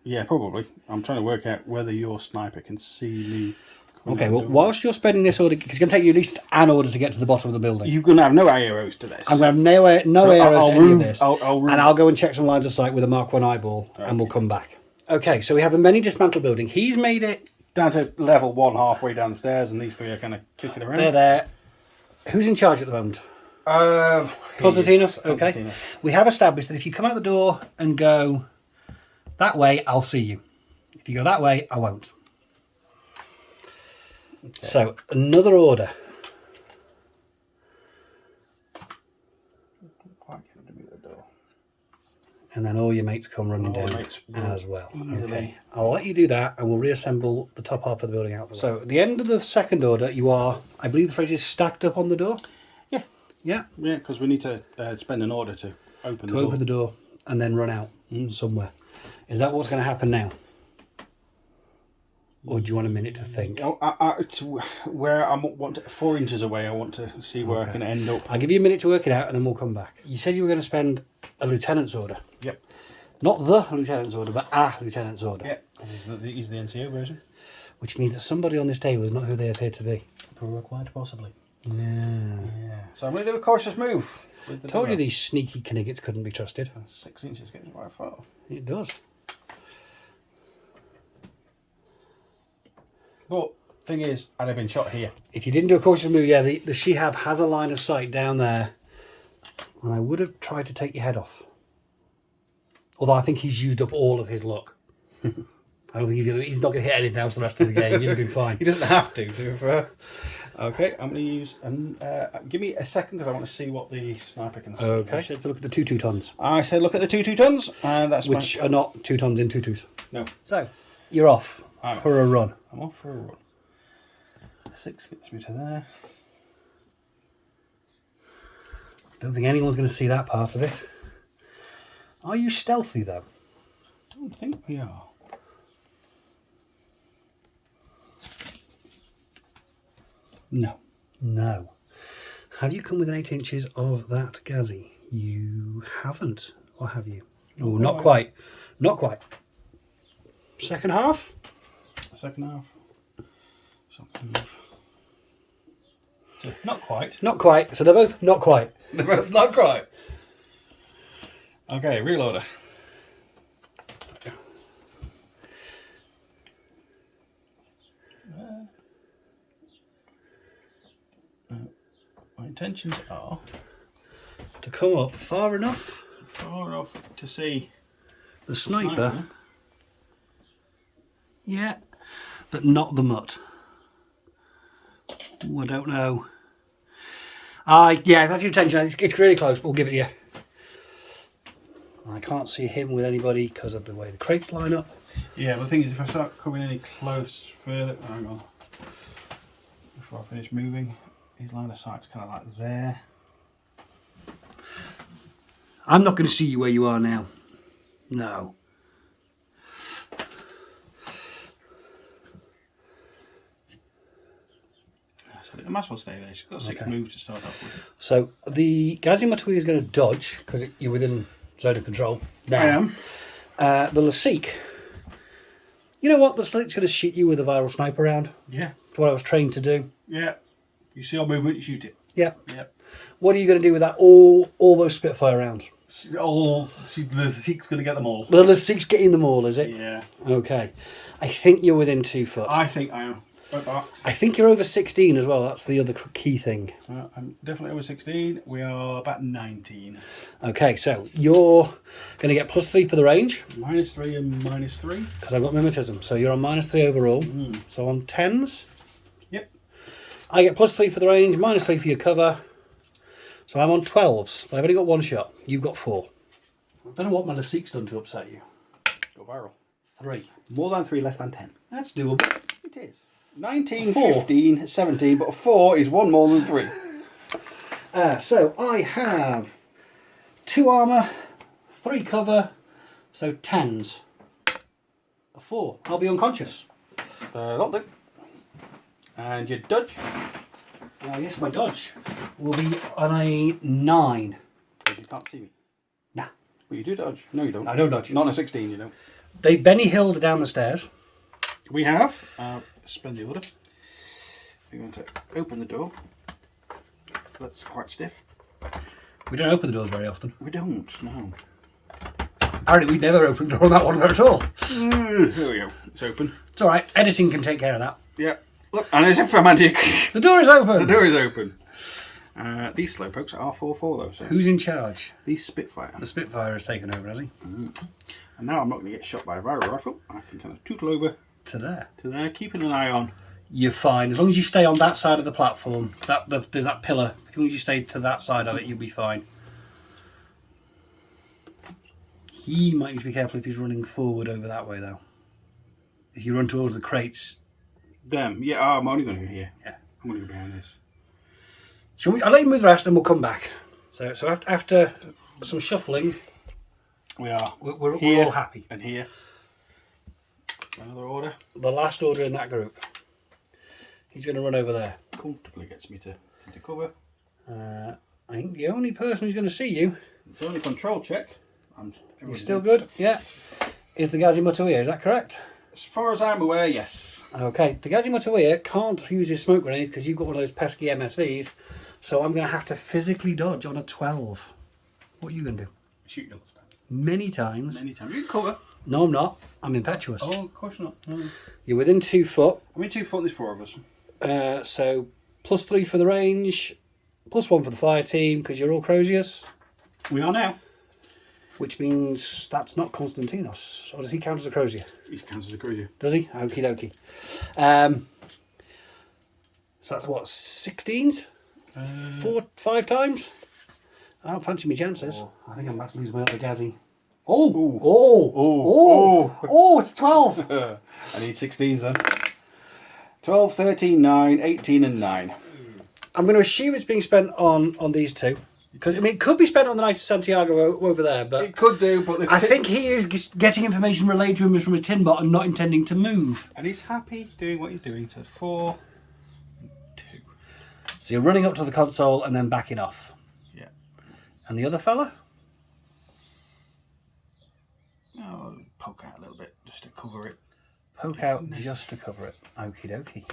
Yeah, probably. I'm trying to work out whether your sniper can see me. Okay, well, whilst you're spending this order, because it's going to take you at least an order to get to the bottom of the building. You're going to have no arrows to this. I'm going to have no arrows to any of this. I'll go and check some lines of sight with a Mark 1 eyeball, and we'll come back. Okay, so we have the many dismantled building. He's made it down to level 1 halfway downstairs, and these 3 are kind of kicking around. They're there. Who's in charge at the moment? Constantinos? Okay. Constantinos. We have established that if you come out the door and go that way, I'll see you. If you go that way, I won't. Okay. So, another order. And then all your mates come running All the down mates will as well. easily. Okay, I'll let you do that and we'll reassemble the top half of the building out. So at the end of the second order, you are, I believe the phrase is stacked up on the door? Yeah. Yeah. Yeah, because we need to spend an order to open the door. Open the door and then run out somewhere. Is that what's going to happen now? Or do you want a minute to think? Oh, it's where I want 4 inches away. I want to see where I can end up. I'll give you a minute to work it out and then we'll come back. You said you were going to spend a lieutenant's order. Yep. Not the lieutenant's order, but a lieutenant's order. Yep. He's the NCO version. Which means that somebody on this table is not who they appear to be. Quite possibly. Yeah. Yeah. So I'm going to do a cautious move. With the Told you door. these sneaky kniggets couldn't be trusted. 6 inches getting quite far. It does. But thing is, I'd have been shot here. If you didn't do a cautious move, yeah, the Shihab has a line of sight down there. And I would have tried to take your head off. Although I think he's used up all of his luck. I don't think he's not going to hit anything else the rest of the game. You'd have been fine. He doesn't have to be fair. Okay, I'm going to use... give me a second because I want to see what the sniper can see. Okay, so look at the 2 2-tons. I said look at the 2 2-tons. And that's Which are not 2 tons in 2-2s. No. So, you're off I'm for a run. I'm off for a run. 6 gets me to there. Don't think anyone's going to see that part of it. Are you stealthy, though? Don't think we are. No. No. Have you come within 8 inches of that Ghazi? You haven't, or have you? Oh, not quite. Not quite. Second half? Second half. So move. So, not quite. Not quite. So they're both not quite. They're both not quite. Okay, reloader. My intentions are To come up far enough. far enough to see The sniper. Yeah. But not the mutt. Ooh, I don't know. Yeah, that's your intention. It's really close, but we'll give it to you. I can't see him with anybody because of the way the crates line up. Yeah, but the thing is, if I start coming any close further, hang on, before I finish moving, his line of sight's kind of like there. I'm not going to see you where you are now. No. So I might as well stay there. She's got 6 moves to start off with. So the Ghazi Matui is going to dodge because you're within zone of control. Now, I am. The Lasik. You know what? The Lasik's going to shoot you with a viral sniper round. Yeah. That's what I was trained to do. Yeah. You see our movement, you shoot it. Yeah. Yep. What are you going to do with that? All those Spitfire rounds. The Sik's going to get them all. The Lasik's getting them all, is it? Yeah. Okay. I think you're within 2 foot. I think I am. I think you're over 16 as well. That's the other key thing. I'm definitely over 16. We are about 19. Okay, so you're going to get +3 for the range. -3 and -3. Because I've got mimetism. So you're on -3 overall. So on 10s. Yep. I get +3 for the range, -3 for your cover. So I'm on 12s. But I've only got 1 shot. You've got 4. I don't know what my Lasik's done to upset you. Go viral. 3. More than 3, less than 10. That's doable. It is. 19, 4. 15, 17, but a 4 is 1 more than 3. So I have 2 armour, 3 cover, so 10s. A 4. I'll be unconscious. That'll do. And your dodge? Yes, my dodge will be on a 9. Because you can't see me. Nah. Well, you do dodge. No, you don't. I don't dodge. Not on a 16, you don't. They've Benny Hilled down the stairs. We have. Spend the order. We're going to open the door. That's quite stiff. We don't open the doors very often. We don't, no. Apparently we never opened the door on that one at all. There we go. It's open. It's alright, editing can take care of that. Yeah. Look, and as if romantic. The door is open! The door is open. These slowpokes are 4-4 though. So Who's in charge? these Spitfire. The Spitfire has taken over, has he? And now I'm not going to get shot by a viral rifle. I can kind of tootle over To there. to there, keeping an eye on. You're fine. As long as you stay on that side of the platform, there's that pillar. As long as you stay to that side of it, you'll be fine. He might need to be careful if he's running forward over that way, though. If you run towards the crates. Them, yeah. Oh, I'm only going to go here. Yeah. I'm going to go behind this. Shall we? I'll let you move the rest, and we'll come back. So after some shuffling, we're all happy. And here. Another order. The last order in that group. He's going to run over there. Comfortably gets me to cover. I think the only person who's going to see you. It's only control check. You're still good? Yeah. Is the Ghazi Mutawiyya, is that correct? As far as I'm aware, yes. Okay, the Ghazi Mutawiyya can't use his smoke grenades because you've got one of those pesky MSVs, so I'm going to have to physically dodge on a 12. What are you going to do? Shoot double stand. Many times. Many times. You can cover. No, I'm not. I'm impetuous. Oh, of course not. No. You're within 2 foot. I'm in 2 foot, there's 4 of us. So +3 for the range, +1 for the fire team because you're all Croziers. We are now. Which means that's not Konstantinos. Or does he count as a Crozier? He counts as a Crozier. Does he? Okie dokie. So that's what, 16s? 5 times? I don't fancy my chances. I think I'm about to lose my other Ghazi. Oh, it's 12. I need 16s then. 12, 13, 9, 18 and 9. I'm going to assume it's being spent on these two. Because I mean, it could be spent on the Knight of Santiago over there, but it could do. But I think he is getting information relayed to him from a tin bot and not intending to move. And he's happy doing what he's doing. So 4, 2. So you're running up to the console and then backing off. Yeah. And the other fella? Oh, poke out a little bit just to cover it. Poke out just to cover it. Okie dokie.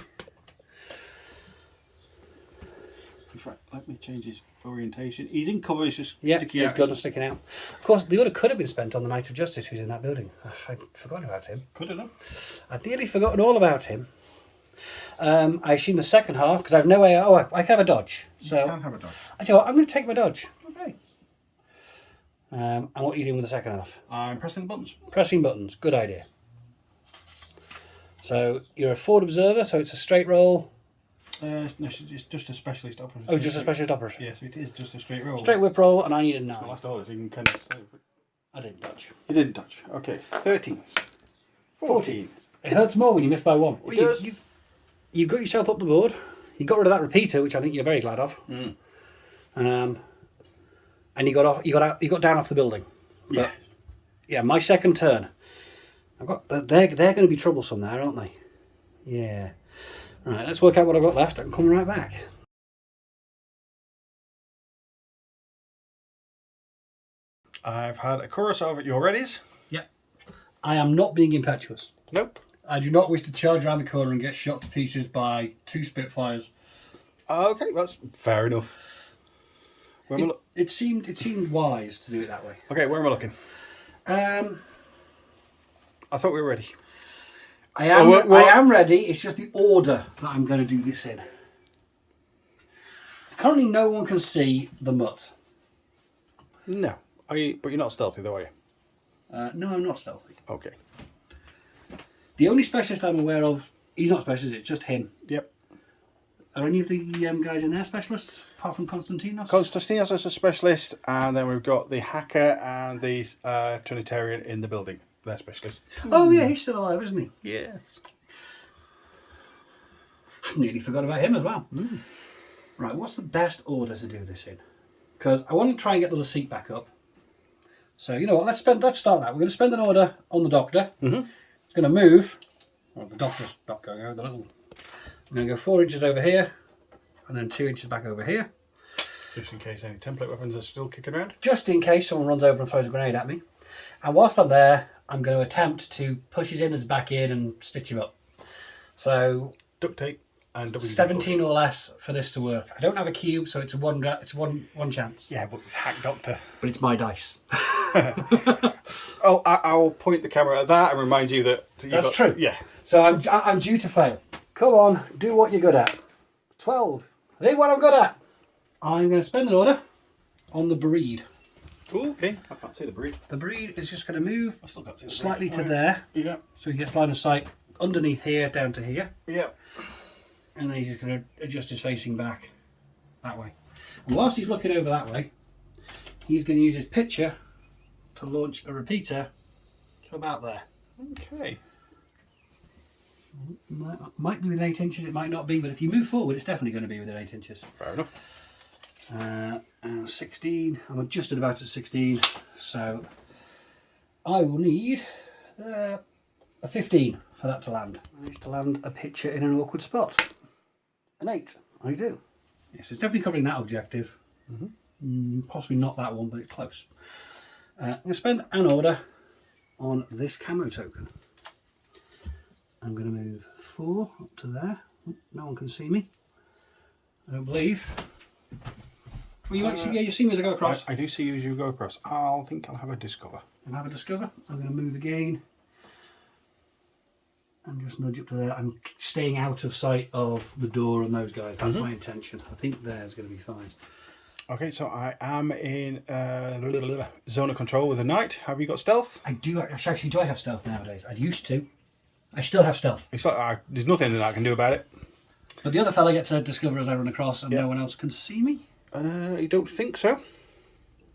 In fact, let me change his orientation. He's in cover, he's just his gun is sticking out. Of course, the order could have been spent on the Knight of Justice who's in that building. I'd forgotten about him. Could have done. I'd nearly forgotten all about him. I assume the second half, because I have no way. Oh, I can have a dodge. So You can have a dodge. I tell you what, I'm going to take my dodge. Okay. And what are you doing with the second half? I'm pressing the buttons. Pressing buttons. Good idea. So you're a forward observer, so it's a straight roll. No, it's just a specialist operator. Oh, just a specialist operator. Yes, it is just a straight roll. Straight whip roll, and I need a 9. The last order, so you can kind of save it. I didn't dodge. You didn't dodge. Okay. 13. 14. It hurts more when you miss by 1. It does. You've got yourself up the board. You got rid of that repeater, which I think you're very glad of. And you got down off the building. But, yeah, my second turn. They're going to be troublesome there, aren't they? Yeah. Right, let's work out what I've got left and come right back. I've had a chorus of your readies. Yep. I am not being impetuous. Nope. I do not wish to charge around the corner and get shot to pieces by 2 Spitfires. Okay, that's fair enough. It seemed wise to do it that way. Okay, where am I looking? I thought we were ready. I am ready. It's just the order that I'm going to do this in. Currently, no one can see the mutt. No. But you're not stealthy though, are you? No, I'm not stealthy. Okay. The only specialist I'm aware of, he's not specialist, it's just him. Yep. Are any of the guys in there specialists, apart from Konstantinos? Konstantinos is a specialist, and then we've got the hacker and the Trinitarian in the building. They're specialists. Oh yeah, he's still alive, isn't he? Yes. I nearly forgot about him as well. Right, what's the best order to do this in? Because I want to try and get the seat back up. So you know what? Let's start that. We're going to spend an order on the doctor. It's going to move. Well, the doctor's not going over. I'm going to go 4 inches over here, and then 2 inches back over here. Just in case any template weapons are still kicking around. Just in case someone runs over and throws a grenade at me. And whilst I'm there, I'm going to attempt to push his innards back in and stitch him up. So duct tape and 17 or less for this to work. I don't have a cube, so it's one chance. Yeah, but it's hack doctor. But it's my dice. Oh, I'll point the camera at that and remind you that that's true. Yeah. So I'm due to fail. Come on, do what you're good at. 12. I think what I'm good at. I'm going to spend an order on the breed. Ooh, okay, I can't see the breed. The breed is just going to move I still can't see the slightly breed. to there. Yeah. So he gets line of sight underneath here down to here. Yeah. And then he's just going to adjust his facing back that way. And whilst he's looking over that way, he's going to use his picture to to launch a repeater to about there. Okay. Might be within 8 inches, it might not be, but if you move forward, it's definitely going to be within 8 inches. Fair enough. And 16, I'm adjusted about at 16, so I will need a 15 for that to land. I managed to land a picture in an awkward spot. An 8, I do. Yes, it's definitely covering that objective. Possibly not that one, but it's close. I'm going to spend an order on this camo token. I'm going to move 4 up to there. No one can see me, I don't believe. Well, you might see, yeah, you see me as I go across. I do see you as you go across. I'll think I'll have a discover. I'll have a discover. I'm going to move again and just nudge up to there. I'm staying out of sight of the door and those guys. That's my intention. I think there's going to be fine. Okay, so I am in zone of control with a knight. Have you got stealth? I do actually. Do I have stealth nowadays? I used to. I still have stealth. It's like there's nothing that I can do about it. But the other fella gets a discover as I run across, and no one else can see me. I don't think so.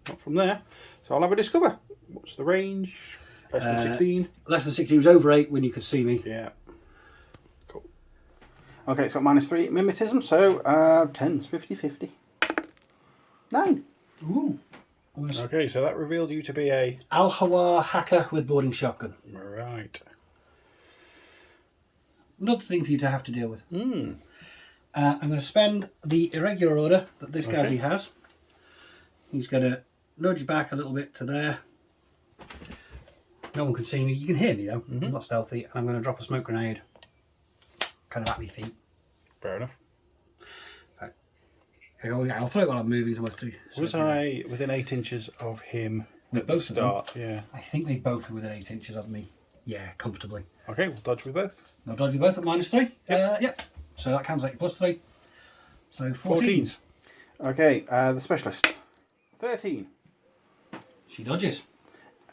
Not from there. So I'll have a discover. What's the range? Less than 16. Less than 16 was over 8 when you could see me. Yeah. Cool. Okay, it's got -3 mimetism, so 10's 50-50. 9. Ooh. Okay, so that revealed you to be a Al-Hawar hacker with boarding shotgun. right. Another thing for you to have to deal with. Hmm. I'm going to spend the irregular order that this Ghazi has. He's going to nudge back a little bit to there. No one can see me. You can hear me though. I'm not stealthy. And I'm going to drop a smoke grenade kind of at my feet. Fair enough. Right. I'll throw it while I'm moving. Was I within 8 inches of him With at the both of them? start? Yeah. I think they both were within 8 inches of me. Yeah, comfortably. Okay, we'll dodge with both. I'll dodge you both at -3. Yep. So that counts like +3. So 14. Okay, the specialist. 13. She dodges.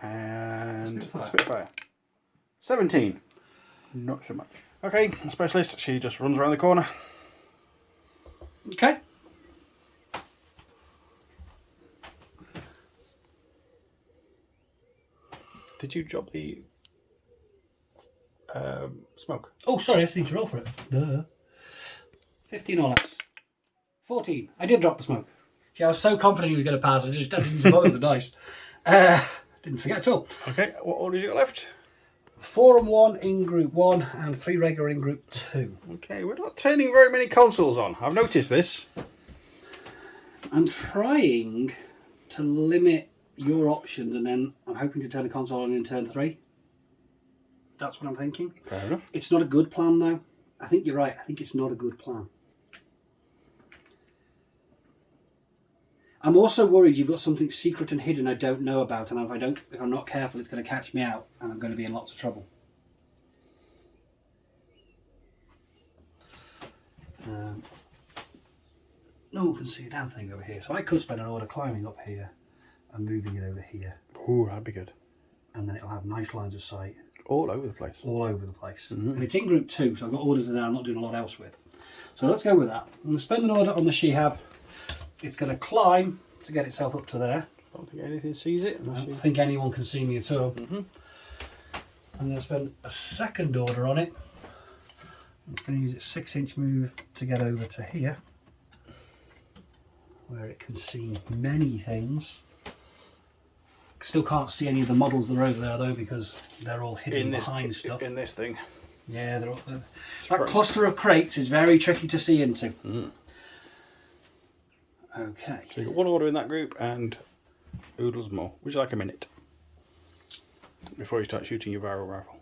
And Spitfire. Spitfire. 17. Not so much. Okay, the specialist, she just runs around the corner. Okay. Did you drop the smoke? Oh, sorry, I still need to roll for it. Duh. 15 or less. 14. I did drop the smoke. See, I was so confident he was going to pass, I just didn't even bother with the dice. Didn't forget at all. Okay, what orders you got left? 4 and 1 in group 1 and 3 regular in group 2. Okay, we're not turning very many consoles on. I've noticed this. I'm trying to limit your options, and then I'm hoping to turn a console on in turn 3. That's what I'm thinking. Fair enough. It's not a good plan though. I think you're right. I think it's not a good plan. I'm also worried you've got something secret and hidden I don't know about, and if I'm not careful, it's going to catch me out, and I'm going to be in lots of trouble. No one can see a damn thing over here, so I could spend an order climbing up here and moving it over here, Ooh, that'd be good. and then it'll have nice lines of sight All over the place. all over the place. And it's in group 2, so I've got orders in there I'm not doing a lot else with. So let's go with that. I'm going to spend an order on the Shihab. It's going to climb to get itself up to there. I don't think anything sees it. I don't think anyone can see me at all. I'm going to spend a second order on it. I'm going to use its 6-inch move to get over to here, where it can see many things. Still can't see any of the models that are over there though, because they're all hidden behind stuff. In this thing. Yeah, they're all, that cluster of crates is very tricky to see into. Okay. So you've got one order in that group and oodles more. Would you like a minute? Before you start shooting your viral rifle.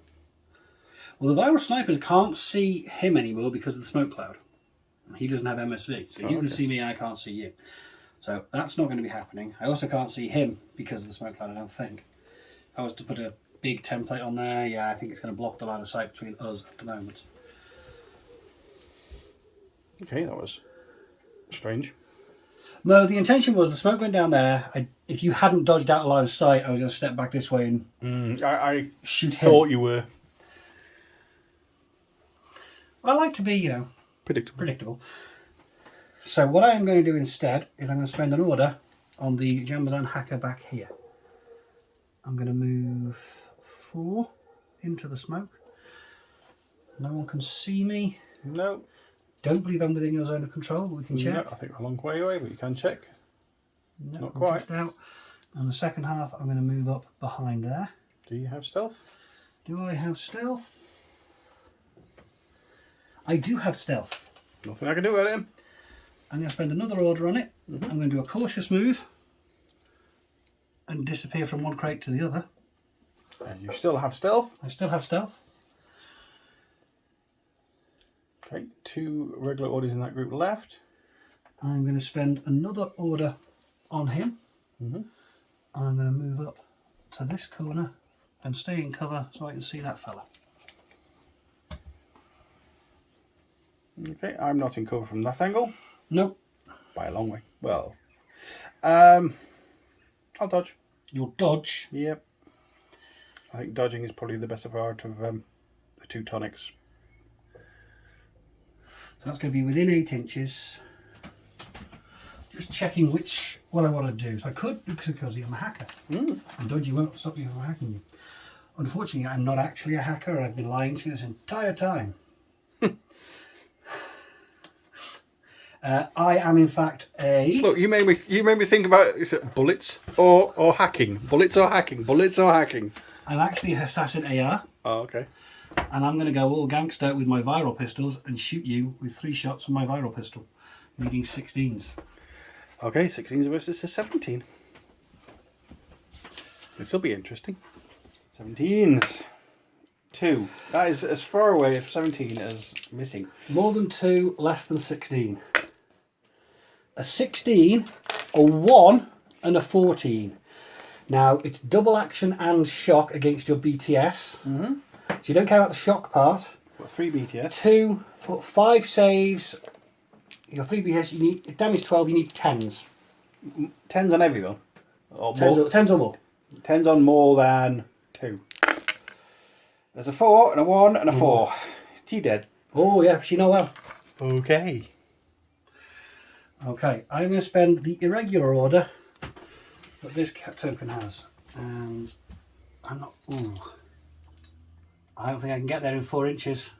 Well, the viral snipers can't see him anymore because of the smoke cloud. He doesn't have MSV, so you can see me, I can't see you. So that's not going to be happening. I also can't see him because of the smoke cloud, I don't think. If I was to put a big template on there, yeah, I think it's going to block the line of sight between us at the moment. Okay, that was strange. No, the intention was the smoke went down there. If you hadn't dodged out of line of sight, I was going to step back this way and I shoot him. thought you were. I like to be, you know, predictable. So what I am going to do instead is I'm going to spend an order on the Jambazan hacker back here. I'm going to move 4 into the smoke. No one can see me. No. Don't believe I'm within your zone of control, but we can check. No, I think we're a long way away, but you can check. No, Not I'm quite. just out. And the second half, I'm going to move up behind there. Do you have stealth? Do I have stealth? I do have stealth. Nothing I can do about it. I'm going to spend another order on it. I'm going to do a cautious move and disappear from one crate to the other. And you still have stealth. I still have stealth. Okay, 2 regular orders in that group left. I'm going to spend another order on him. I'm going to move up to this corner and stay in cover so I can see that fella. Okay, I'm not in cover from that angle. Nope. By a long way. Well, I'll dodge. You'll dodge. Yep. I think dodging is probably the better part of the 2 tonics. So that's going to be within 8 inches. Just checking which one I want to do. So I could, because I'm a hacker. And dodging won't stop you from hacking you. Unfortunately, I'm not actually a hacker. I've been lying to you this entire time. I am in fact a... Look, you made me think about, is it bullets or hacking? Bullets or hacking? Bullets or hacking? I'm actually an assassin AR. Oh, okay. And I'm going to go all gangster with my viral pistols and shoot you with 3 shots from my viral pistol, needing 16s. Okay, 16s versus a 17. This'll be interesting. 17s. 2. That is as far away from 17 as missing. More than 2, less than 16. A 16, a 1, and a 14. Now, it's double action and shock against your BTS. So you don't care about the shock part. Got 3 BTS. 2, 4, 5 saves. You got 3 BTS. You need damage 12. You need 10s. 10s on every though. Or 10s or more. 10s on more than 2. There's a 4 and a 1 and a 4. She dead. Oh yeah, she know well. Okay. Okay, I'm going to spend the irregular order that this token has, and I'm not. Ooh, I don't think I can get there in 4 inches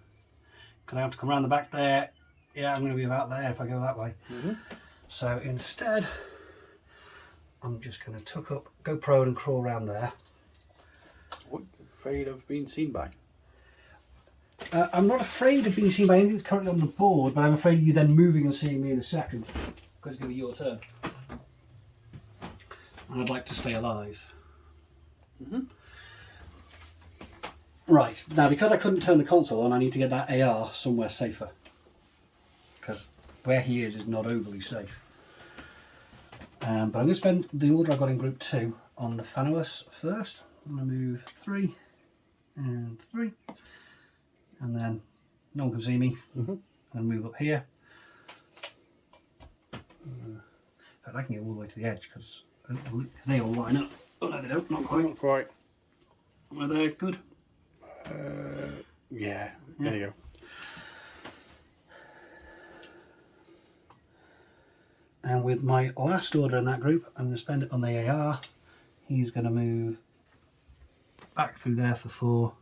because I have to come around the back there. Yeah, I'm going to be about there if I go that way. So instead, I'm just going to tuck up, go prone, and crawl around there. What are you afraid of being seen by? I'm not afraid of being seen by anything that's currently on the board, but I'm afraid of you then moving and seeing me in a second because it's going to be your turn. And I'd like to stay alive. Right, now because I couldn't turn the console on, I need to get that AR somewhere safer. Because where he is not overly safe. But I'm going to spend the order I got in group 2 on the Thanos first. I'm going to move 3 and 3. And then no one can see me. And move up here. In fact, I can get all the way to the edge because they all line up. Oh no, they don't. Not quite. Not quite. Are they good? Yeah. There you go. And with my last order in that group, I'm going to spend it on the AR. He's going to move back through there for 4.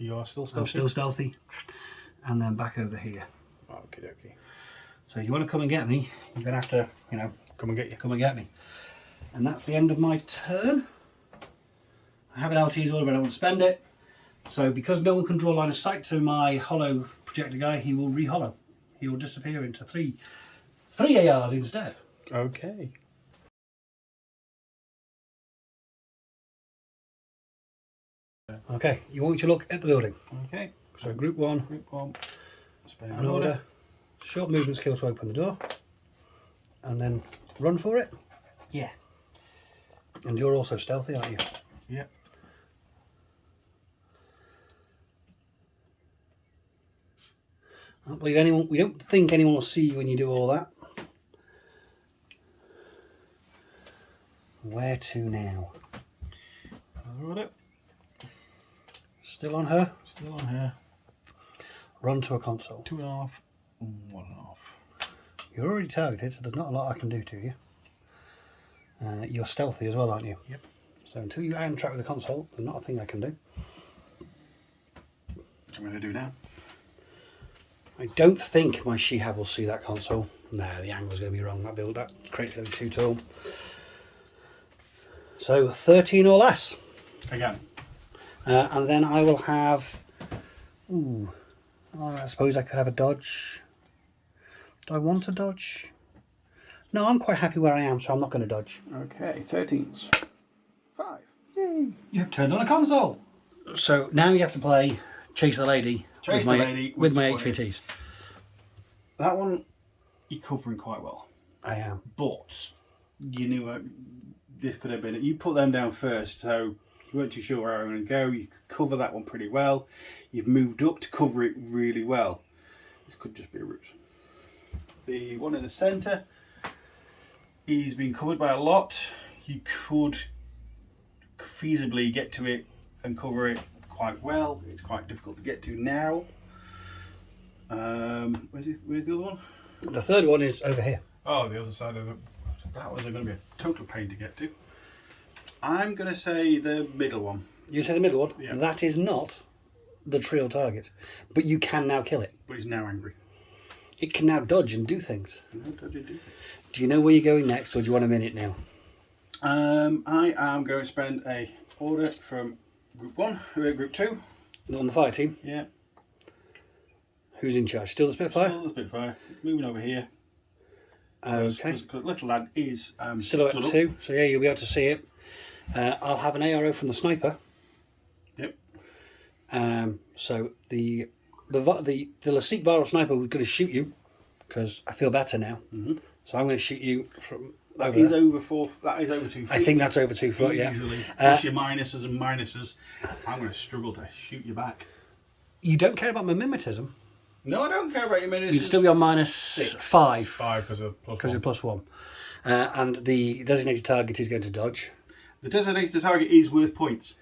You are still stealthy? I'm still stealthy. And then back over here. Okie dokie. So if you want to come and get me, you're going to have to, you know, Come and get you. come and get me. And that's the end of my turn. I have an LT's order, but I don't want to spend it. So because no one can draw line of sight to my hollow projector guy, he will re-hollow. He will disappear into three ARs instead. Okay. Okay, you want me to look at the building. Okay. So group 1, Group 1. Spend an order, short movement skill to open the door, and then run for it. Yeah. And you're also stealthy, aren't you? Yeah. I don't believe anyone. We don't think anyone will see you when you do all that. Where to now? Another order. Still on her. Still on here. Run to a console. 2.5. 1.5. You're already targeted, so there's not a lot I can do to you. You're stealthy as well, aren't you? Yep. So until you interact with the console, there's not a thing I can do. What am I going to do now? I don't think my Shihab will see that console. No, the angle's going to be wrong. That crate's going to be too tall. So 13 or less. Again. And then I will have... Ooh. I suppose I could have a dodge. Do I want to dodge? No, I'm quite happy where I am, so I'm not going to dodge. Okay, 13s. 5. Yay. You have turned on a console. So now you have to play Chase the Lady, Chase with, the my, Lady with my with HVTs. That one you're covering quite well. I am. But you knew this could have been... You put them down first, so you weren't too sure where I was going to go. You could cover that one pretty well. You've moved up to cover it really well. This could just be a ruse. The one in the centre, he's been covered by a lot. You could feasibly get to it and cover it quite well. It's quite difficult to get to now. Where's the other one? The third one is over here. Oh, the other side of it. That was going to be a total pain to get to. I'm going to say the middle one. You say the middle one? Yeah. That is not the trio target. But you can now kill it. But he's now angry. It can now dodge and do things. Do Do you know where you're going next, or do you want a minute now? I am going to spend a order from Group 2. On the fire team? Yeah. Who's in charge? Still the Spitfire? Still the Spitfire. Moving over here. Okay. Because little lad is Silhouette stood up. 2, so yeah, you'll be able to see it. I'll have an ARO from the sniper. Yep. So the Lasik viral sniper was going to shoot you, because I feel better now. Mm-hmm. So I'm going to shoot you from That over is there. over 4. That is over 2 feet. I think that's over 2 foot, yeah. Easily. Plus your minuses and minuses. I'm going to struggle to shoot you back. You don't care about my mimetism. No, I don't care about your minuses. You'd still be on -5. 5 because of plus Because 1. you're +1. And the designated target is going to dodge. The designated target is worth points.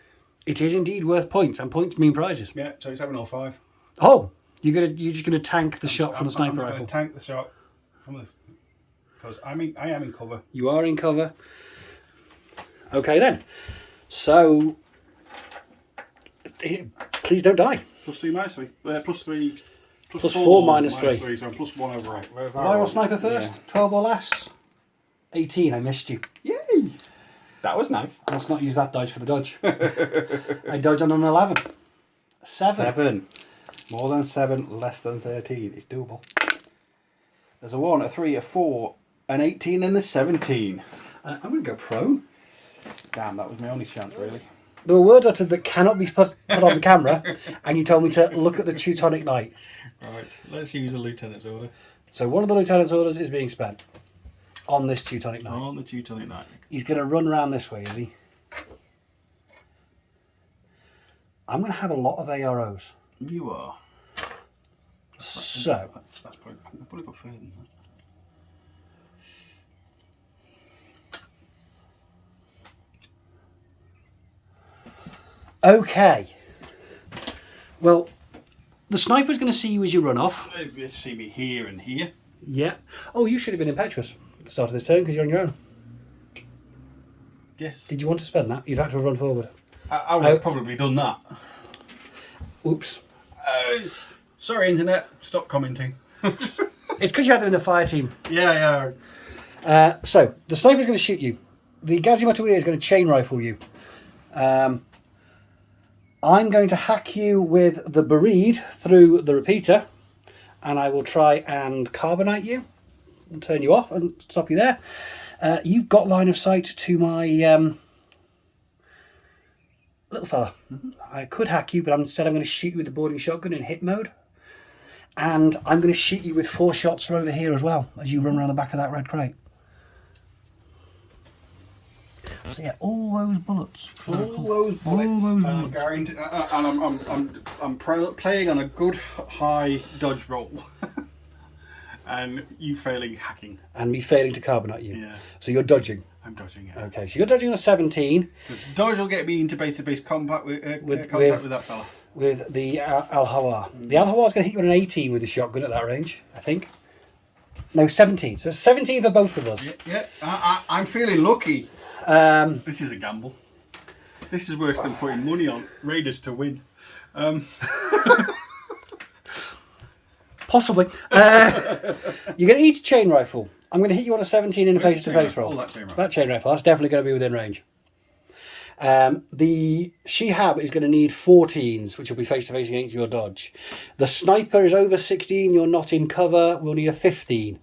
It is indeed worth points, and points mean prizes. Yeah, so it's 7 or 5. Oh, you're just gonna tank the shot from the sniper I'm rifle. going to tank the shot from the... Because I am in cover. You are in cover. Okay then. So, please don't die. +3 -3. +3. Plus 4 -3. -3. So I'm +1 overall. Viral sniper first. Yeah. 12 or less. 18. I missed you. Yay! That was nice. Let's not use that dice for the dodge. I dodge on an 11. 7. More than 7, less than 13. It's doable. There's a 1, a 3, a 4, an 18 and a 17. I'm going to go prone. Damn, that was my only chance, really. There were words uttered that cannot be put on the camera, and you told me to look at the Teutonic Knight. Right, let's use a lieutenant's order. So one of the lieutenant's orders is being spent on this Teutonic Knight. On the Teutonic Knight. He's going to run around this way, is he? I'm going to have a lot of AROs. You are. So, That's probably, I'll probably go further than that. okay. Well, the sniper's going to see you as you run off. You see me here and here. Yeah. Oh, you should have been impetuous at the start of this turn because you're on your own. Yes. Did you want to spend that? You'd have to have run forward. I would have probably done that. Oops. Sorry, internet. Stop commenting. It's because you had them in the fire team. Yeah. So, the sniper's going to shoot you. The Gazimatouir is going to chain rifle you. I'm going to hack you with the Bereed through the repeater, and I will try and carbonite you and turn you off and stop you there. You've got line of sight to my little fella. I could hack you, but instead I'm going to shoot you with the boarding shotgun in hit mode. And I'm going to shoot you with 4 shots from over here as well, as you run around the back of that red crate. So yeah, all those bullets. I'm guaranteed, and I'm playing on a good high dodge roll, and you failing hacking. And me failing to carbonite you. Yeah. So you're dodging. I'm dodging it. Okay, so you're dodging on a 17 Dodge will get me into base-to-base contact with that fella. with the Al-Hawar. The Al-Hawar is going to hit you on an 18 with the shotgun at that range, I think. No, 17. So 17 for both of us. Yeah. I'm feeling lucky. This is a gamble. This is worse than putting money on Raiders to win. Possibly. You're going to eat a chain rifle. I'm going to hit you on a 17 in a face-to-face roll. Oh, that chain rifle. That chain rifle. That's definitely going to be within range. The Shihab is going to need 14s, which will be face-to-face against your dodge. The sniper is over 16. You're not in cover. We'll need a 15.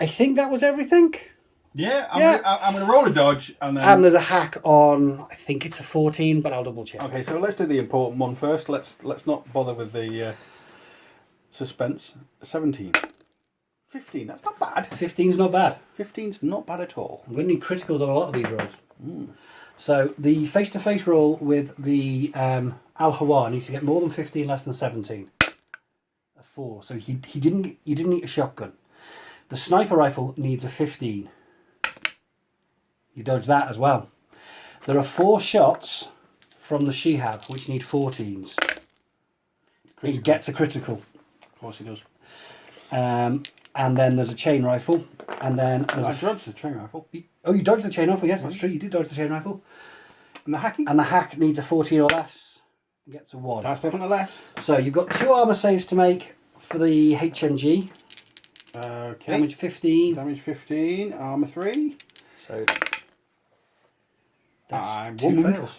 I think that was everything. Yeah, I'm going to roll a dodge. And there's a hack on, I think it's a 14, but I'll double check. Okay, so let's do the important one first. Let's not bother with the suspense. 17. 15, that's not bad. 15's not bad. 15's not bad at all. I'm going to need criticals on a lot of these rolls. So the face-to-face roll with the Al-Hawa needs to get more than 15, less than 17. A 4. So you didn't eat a shotgun. The sniper rifle needs a 15. You dodge that as well. There are 4 shots from the Shihab which need 14s. It gets a critical. Of course he does. And then there's a chain rifle, and then there's I dodged the chain rifle. Oh, you dodged the chain rifle. Yes, that's true. You did dodge the chain rifle. And the hacking? And the hack needs a 14 or less. And gets a 1. That's definitely less. So you've got 2 armor saves to make for the HMG. Okay. Damage 15. Damage 15. Armor 3. So that's I'm 2 wound. fails.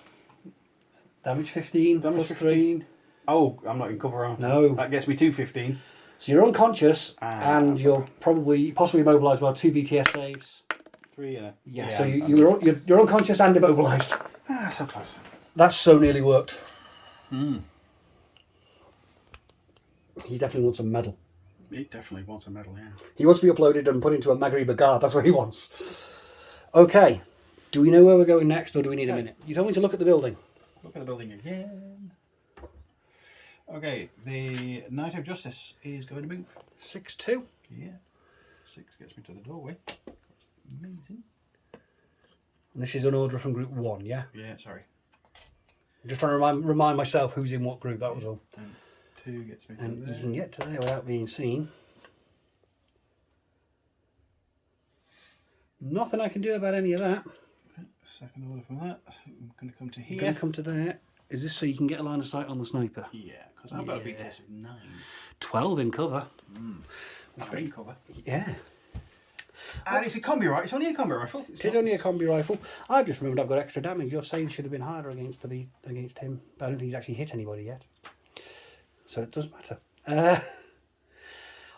Damage 15. Damage plus 15. Oh, I'm not in cover. Aren't I? No. That gets me 215. So you're unconscious, and you're possibly immobilised. Well, 2 BTS saves. 3 in it. Yeah. So you're unconscious and immobilised. So close. That's so nearly worked. Hmm. He definitely wants a medal. He definitely wants a medal, yeah. He wants to be uploaded and put into a Maghreb guard. That's what he wants. Okay. Do we know where we're going next, or do we need a minute? You told me to look at the building. Look at the building again. Okay, the Knight of Justice is going to move. 6-2. Yeah. 6 gets me to the doorway. Amazing. And this is an order from Group 1, yeah? Yeah, sorry. I'm just trying to remind myself who's in what group, that was all. And 2 gets me to And there. you can get to there without being seen. Nothing I can do about any of that. Okay, second order from that. I'm going to come to You're here. going to come to there. Is this so you can get a line of sight on the sniper? Yeah, because I've got a BTS of 9. 12 in cover. I'm in cover. Yeah. And it's a combi rifle. It's only a combi rifle. It is only a combi rifle. I've just remembered I've got extra damage. Your save should have been harder against him, but I don't think he's actually hit anybody yet. So it doesn't matter.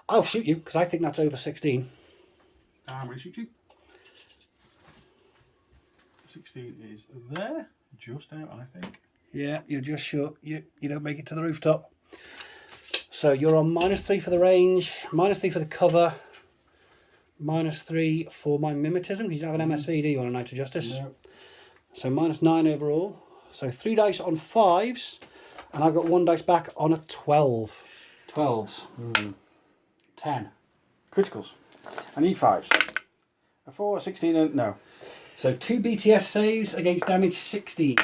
I'll shoot you because I think that's over 16. I'm going to shoot you. 16 is there, just out, I think. Yeah, you're just short. You don't make it to the rooftop. So you're on -3 for the range, -3 for the cover, -3 for my mimetism because you don't have an MSV, do you, on a Knight of Justice? No. So -9 overall. So 3 dice on 5s, and I've got 1 dice back on a 12. 12s. 10. Criticals. I need 5s. A 4, 16, and no. So 2 BTS saves against damage 16.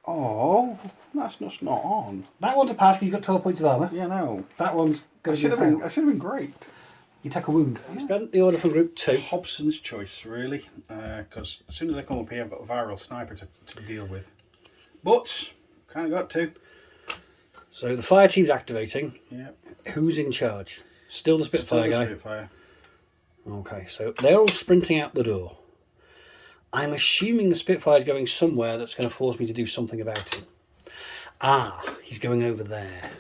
Oh, that's just not on. That one's a pass because you've got 12 points of armour. Yeah, no. That one's I going to should be have been great. You take a wound. You spent the order from Group 2. Hobson's choice, really, because as soon as I come up here, I've got a viral sniper to deal with. But kind of got to. So the fire team's activating. Yeah. Who's in charge? Still the Spitfire guy? Spitfire. Okay, so they're all sprinting out the door. I'm assuming the Spitfire's going somewhere that's going to force me to do something about him. Ah, he's going over there.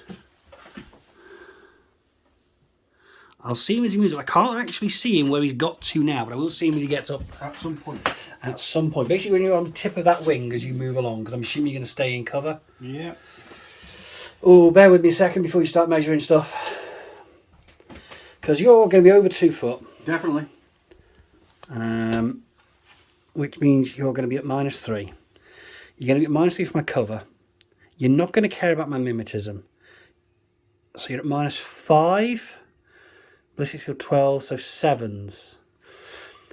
I'll see him as he moves up. I can't actually see him where he's got to now, but I will see him as he gets up. At some point. At some point. Basically when you're on the tip of that wing as you move along, because I'm assuming you're going to stay in cover. Yeah. Oh, bear with me a second before you start measuring stuff. Because you're going to be over 2 foot. Definitely. Which means you're going to be at -3. You're going to be at -3 for my cover. You're not going to care about my mimetism. So you're at -5. Ballistic skill 12, so 7s.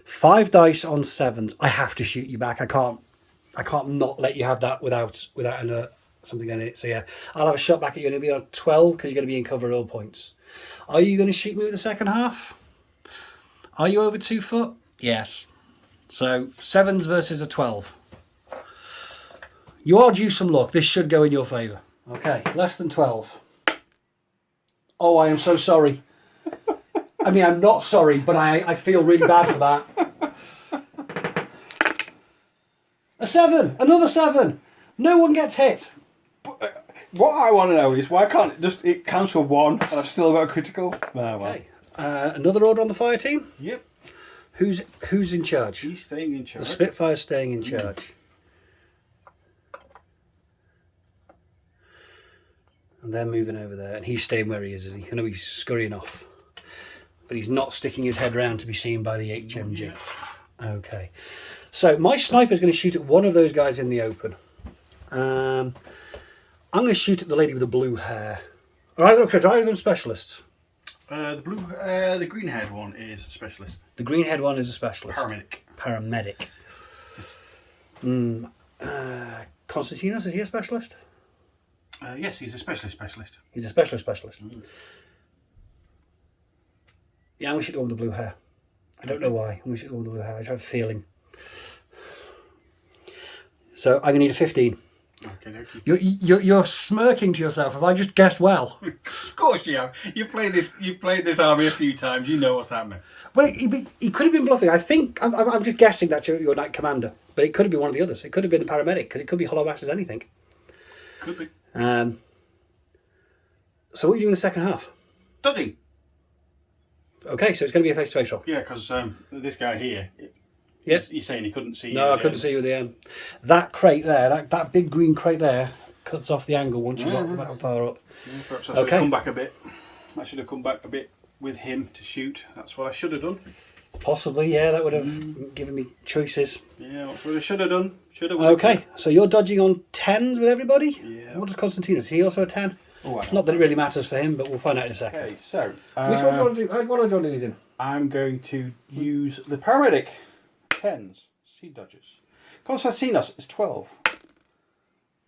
5 dice on 7s. I have to shoot you back. I can't not let you have that without something in it. So yeah, I'll have a shot back at you and it'll be on 12 because you're going to be in cover at all points. Are you going to shoot me with the second half? Are you over 2 foot? Yes. So 7s versus a 12. You are due some luck. This should go in your favour. Okay, less than 12. Oh, I am so sorry. I mean, I'm not sorry, but I feel really bad for that. A 7! Another 7! No one gets hit. What I want to know is why can't it cancel 1 and I've still got a critical? Well. Okay. Another order on the fire team? Yep. Who's in charge? He's staying in charge. The Spitfire's staying in charge. And they're moving over there, and he's staying where he is he? I know he's scurrying off. But he's not sticking his head round to be seen by the HMG. Okay. So my sniper's going to shoot at one of those guys in the open. I'm going to shoot at the lady with the blue hair. Are either of them specialists? The green-haired one is a specialist. The green-haired one is a specialist. Paramedic. Konstantinos, is he a specialist? Yes, he's a specialist. He's a specialist. Yeah, I'm going to shoot the one with the blue hair. I don't know why. I'm going to shoot the one with the blue hair. I just have a feeling. So I'm going to need a 15. Okay. You're smirking to yourself. Have I just guessed well? Of course you have. You've played this army a few times. You know what's happening. Well, he could have been bluffing. I think I'm just guessing that's your knight commander, but it could have been one of the others. It could have been the paramedic because it could be hollow masters anything. Could be. So what are you doing in the second half? Dodging. Okay, so it's going to be a face-to-face roll. Yeah, because this guy here. Yes. He's saying he couldn't see you. No, I couldn't see you with the that crate there, that big green crate there, cuts off the angle once you got that far up. Yeah, perhaps I should have come back a bit. I should have come back a bit with him to shoot. That's what I should have done. Possibly, yeah, that would have given me choices. Yeah, that's what I should have done. Okay, so you're dodging on 10s with everybody? Yeah. What does Konstantinos? Is he also a 10? Oh, Not that it really matters for him, but we'll find out in a second. Okay, so Which one do you want to do? What do you want to do these in? I'm going to use the paramedic 10s. He dodges. Konstantinos is 12.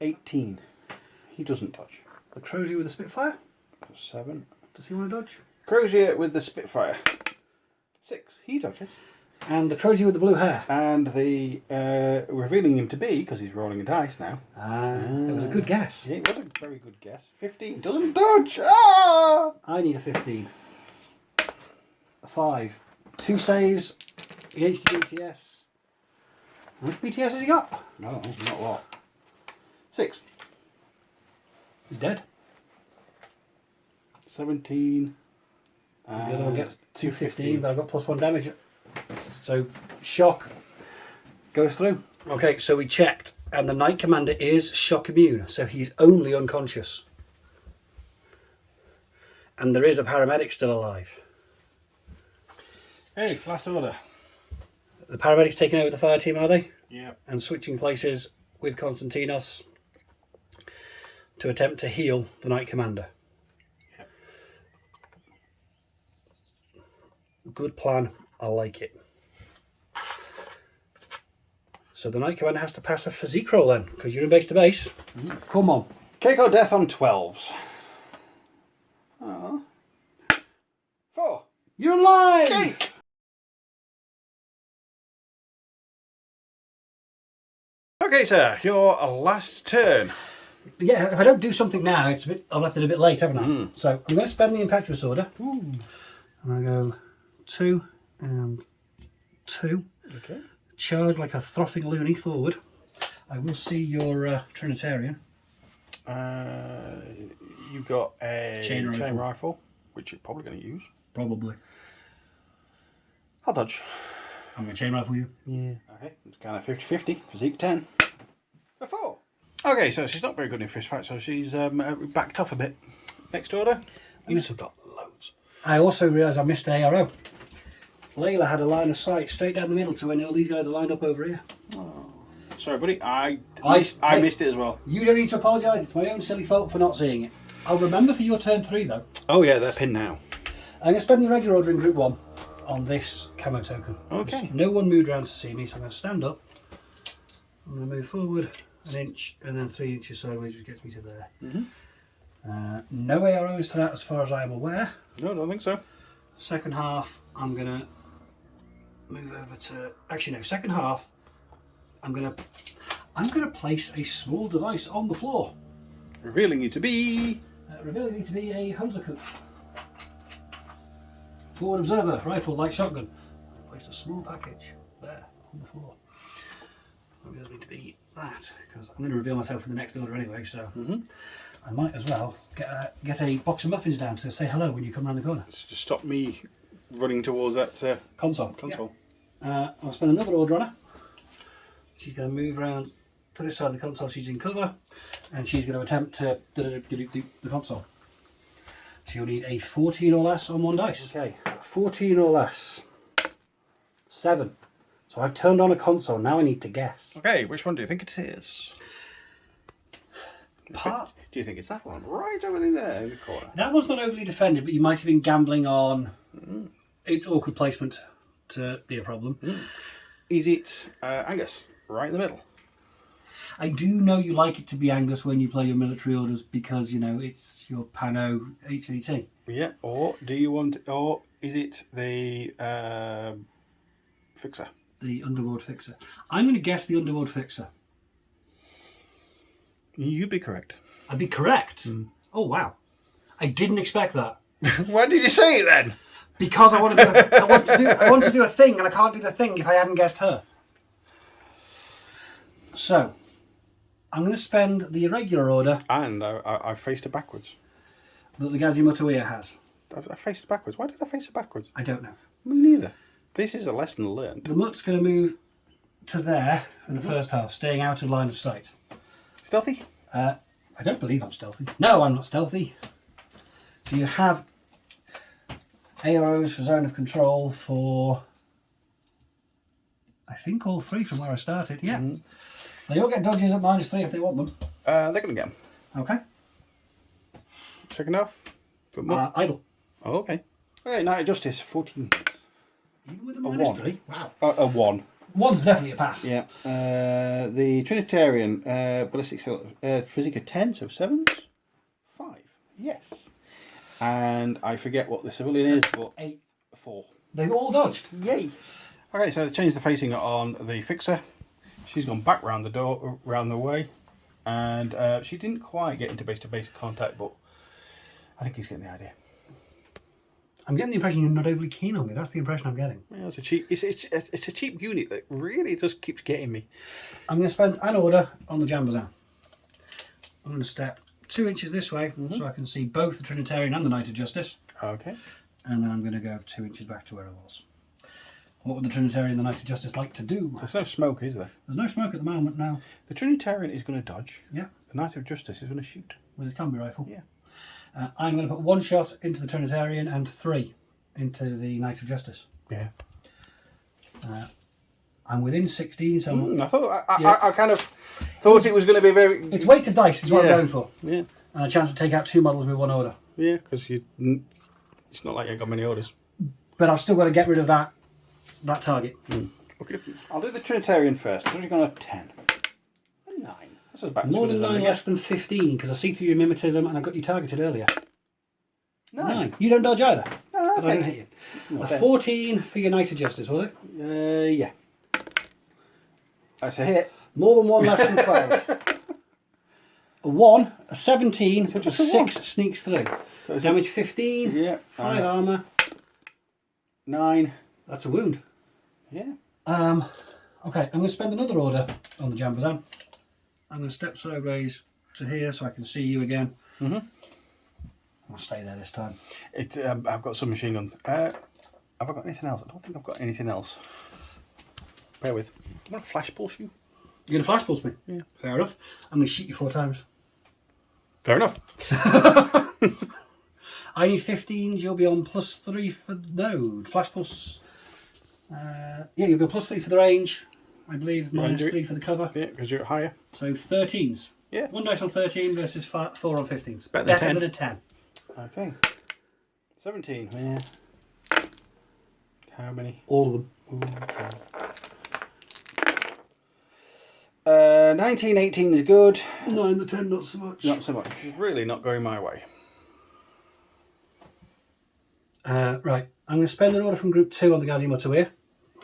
18. He doesn't dodge. The Crozier with the Spitfire? 7. Does he want to dodge? Crozier with the Spitfire. 6. He dodges. And the Crozier with the blue hair? And the revealing him to be, because he's rolling a dice now. It was a good guess. Yeah, it was a very good guess. 15. Doesn't dodge. Ah! I need a 15. A 5. 2 saves. Against BTS. How much BTS has he got? No, not a lot. 6. He's dead. 17. The other one gets 215, but I've got +1 damage. So, shock goes through. Okay, so we checked, and the Knight Commander is shock immune, so he's only unconscious. And there is a paramedic still alive. Hey, last order. The paramedic's taking over the fire team, are they? Yeah. And switching places with Konstantinos to attempt to heal the Knight Commander. Yep. Good plan. I like it. So the Knight Commander has to pass a physique roll then, because you're in base to base. Come on. Cake or death on 12s. Oh. 4. You're alive! Cake! Okay, sir, your last turn. Yeah, if I don't do something now, it's a bit, I've left it a bit late, haven't I? So I'm going to spend the Impetuous Order. And I go 2 and 2. Okay. Charge like a frothing loony forward. I will see your Trinitarian. You've got a Chain rifle, which you're probably going to use. Probably. I'll dodge. I'm going to chain rifle you. Yeah. Okay, it's kind of 50-50. Physique 10. A 4. Okay, so she's not very good in fist fight, so she's backed off a bit. Next order. You must have got loads. I also realised I missed an ARO. Layla had a line of sight straight down the middle to when all these guys are lined up over here. Oh. Sorry, buddy. I missed it as well. You don't need to apologise. It's my own silly fault for not seeing it. I'll remember for your turn 3 though. Oh yeah, they're pinned now. I'm going to spend the regular order in Group 1 on this camo token. Okay. No one moved around to see me, so I'm going to stand up. I'm going to move forward an inch and then 3 inches sideways, which gets me to there. No AROs to that as far as I am aware. No, I don't think so. Second half, I'm going to move over to, actually no, second half, I'm gonna place a small device on the floor. Revealing you to be... Revealing me to be a Hunzerkut. Forward observer, rifle, light shotgun. I placed a small package there on the floor. Reveals me to be that, because I'm going to reveal myself in the next order anyway, so I might as well get a box of muffins down to say hello when you come around the corner. So just stop me running towards that Console. Yeah. I'll spend another order on her. She's going to move around to this side of the console. She's in cover, and she's going to attempt to do the console. She'll need a 14 or less on one dice. Okay, 14 or less. 7. So I've turned on a console. Now I need to guess. Okay, which one do you think it is? Part. Do you think it's that one? Right over there in the corner. That one's not overly defended, but you might have been gambling on its awkward placement to be a problem. Is it Angus? Right in the middle. I do know you like it to be Angus when you play your military orders because, you know, it's your Pano HVT. Yeah, or do you want, or is it the fixer? The underboard fixer. I'm going to guess the underboard fixer. You'd be correct. I'd be correct. Oh, wow. I didn't expect that. Why did you say it then? Because I want to do a thing, and I can't do the thing if I hadn't guessed her. So, I'm going to spend the irregular order. And I faced it backwards. That the Gazi has. I faced it backwards. Why did I face it backwards? I don't know. Me neither. This is a lesson learned. The Mutt's going to move to there in the first half, staying out of line of sight. Stealthy? I don't believe I'm stealthy. No, I'm not stealthy. So you have arrows for zone of control for, I think, all 3 from where I started. Yeah. So you'll get dodges at -3 if they want them. They're going to get them. Okay. Second half? Idle. Oh, okay. Okay, Knight of Justice, 14. Even with a -3? Wow. A 1. 1's definitely a pass. Yeah. The Trinitarian, ballistic physics 10, so 7s. 5. Yes. And I forget what the civilian is, but 8. 4. They've all dodged. Yay. Okay, so they changed the facing on the fixer. She's gone back round the door, round the way, and she didn't quite get into base-to-base contact, but I think he's getting the idea. I'm getting the impression you're not overly keen on me. That's the impression I'm getting. Yeah, it's a cheap. It's a cheap unit that really just keeps getting me. I'm going to spend an order on the Jambazan. I'm going to step 2 inches this way so I can see both the Trinitarian and the Knight of Justice. Okay. And then I'm going to go 2 inches back to where I was. What would the Trinitarian and the Knight of Justice like to do? There's no smoke, is there? There's no smoke at the moment now. The Trinitarian is going to dodge. Yeah. The Knight of Justice is going to shoot. With his combi rifle. Yeah. I'm going to put 1 shot into the Trinitarian and 3 into the Knight of Justice. Yeah. I'm within 16, so I thought I kind of thought it was going to be very. It's weight of dice is what I'm going for. Yeah. And a chance to take out 2 models with 1 order. Yeah, because it's not like you got many orders. But I've still got to get rid of that target. Okay, I'll do the Trinitarian first. What have you got on a 10? A 9. That's about More than 9, less than 15, because I see through your mimetism and I got you targeted earlier. 9. You don't dodge either. Oh, But I don't hit you. A 14 for your Knight of Justice, was it? Yeah. That's a hit. More than 1, less than 12. A 1, a 17, So a just a 6 1. sneaks through. So it's Damage 15, Yeah. 5 armour. 9. That's a wound. Yeah. Okay, I'm going to spend another order on the Jambazan. I'm going to step sideways to here so I can see you again. I'll stay there this time. I've got some machine guns. Have I got anything else? I don't think I've got anything else. Bear with. I'm going to flash pulse you. You're going to flash pulse me? Yeah. Fair enough. I'm going to shoot you 4 times. Fair enough. I need 15s. You'll be on +3 for no flash pulse. Yeah, you'll be on +3 for the range. I believe -3 for the cover. Yeah, because you're higher. So 13s. Yeah. 1 dice on 13 versus 4 on 15s. Better than than a 10. Okay. 17. Yeah. How many? All of them. Ooh, okay. 19, 18 is good. 9 the 10, not so much. Not so much. It's really not going my way. Right. I'm going to spend an order from Group 2 on the Gazi Motawir.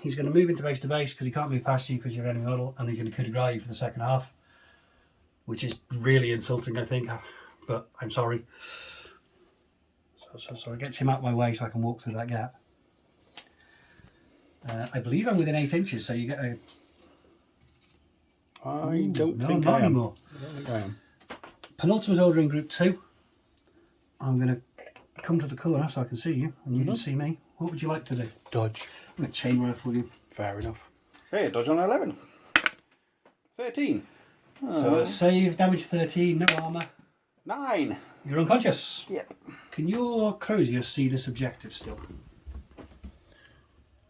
He's going to move into base to base because he can't move past you because you're enemy model, and he's going to coup de grace you for the second half, which is really insulting, I think, but I'm sorry. So it gets him out of my way so I can walk through that gap. I believe I'm within 8 inches, so you get a... I don't no, think not I am. anymore. I don't think I am. Penultimate order in group 2. I'm going to come to the corner so I can see you, and you can see me. What would you like to do? Dodge. I'm going to chain rifle you. Fair enough. Hey, dodge on 11. 13. So save, damage 13, no armour. 9. You're unconscious. Yep. Can your Crozier see this objective still?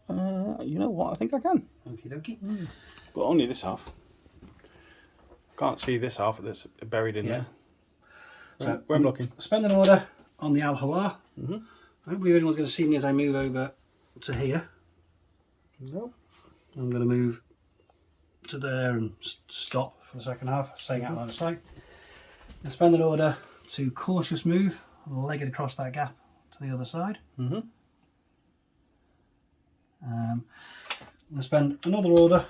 You know what? I think I can. Okie dokie. But only this half. Can't see this half that's buried in there. So Where I'm looking. Spend an order on the Al-Hawar. Mm-hmm. I don't believe anyone's going to see me as I move over to here. No. I'm going to move to there and stop for the second half, staying out of line of sight. And spend an order to cautious move, leg it across that gap to the other side. Mm-hmm. I'm going to spend another order.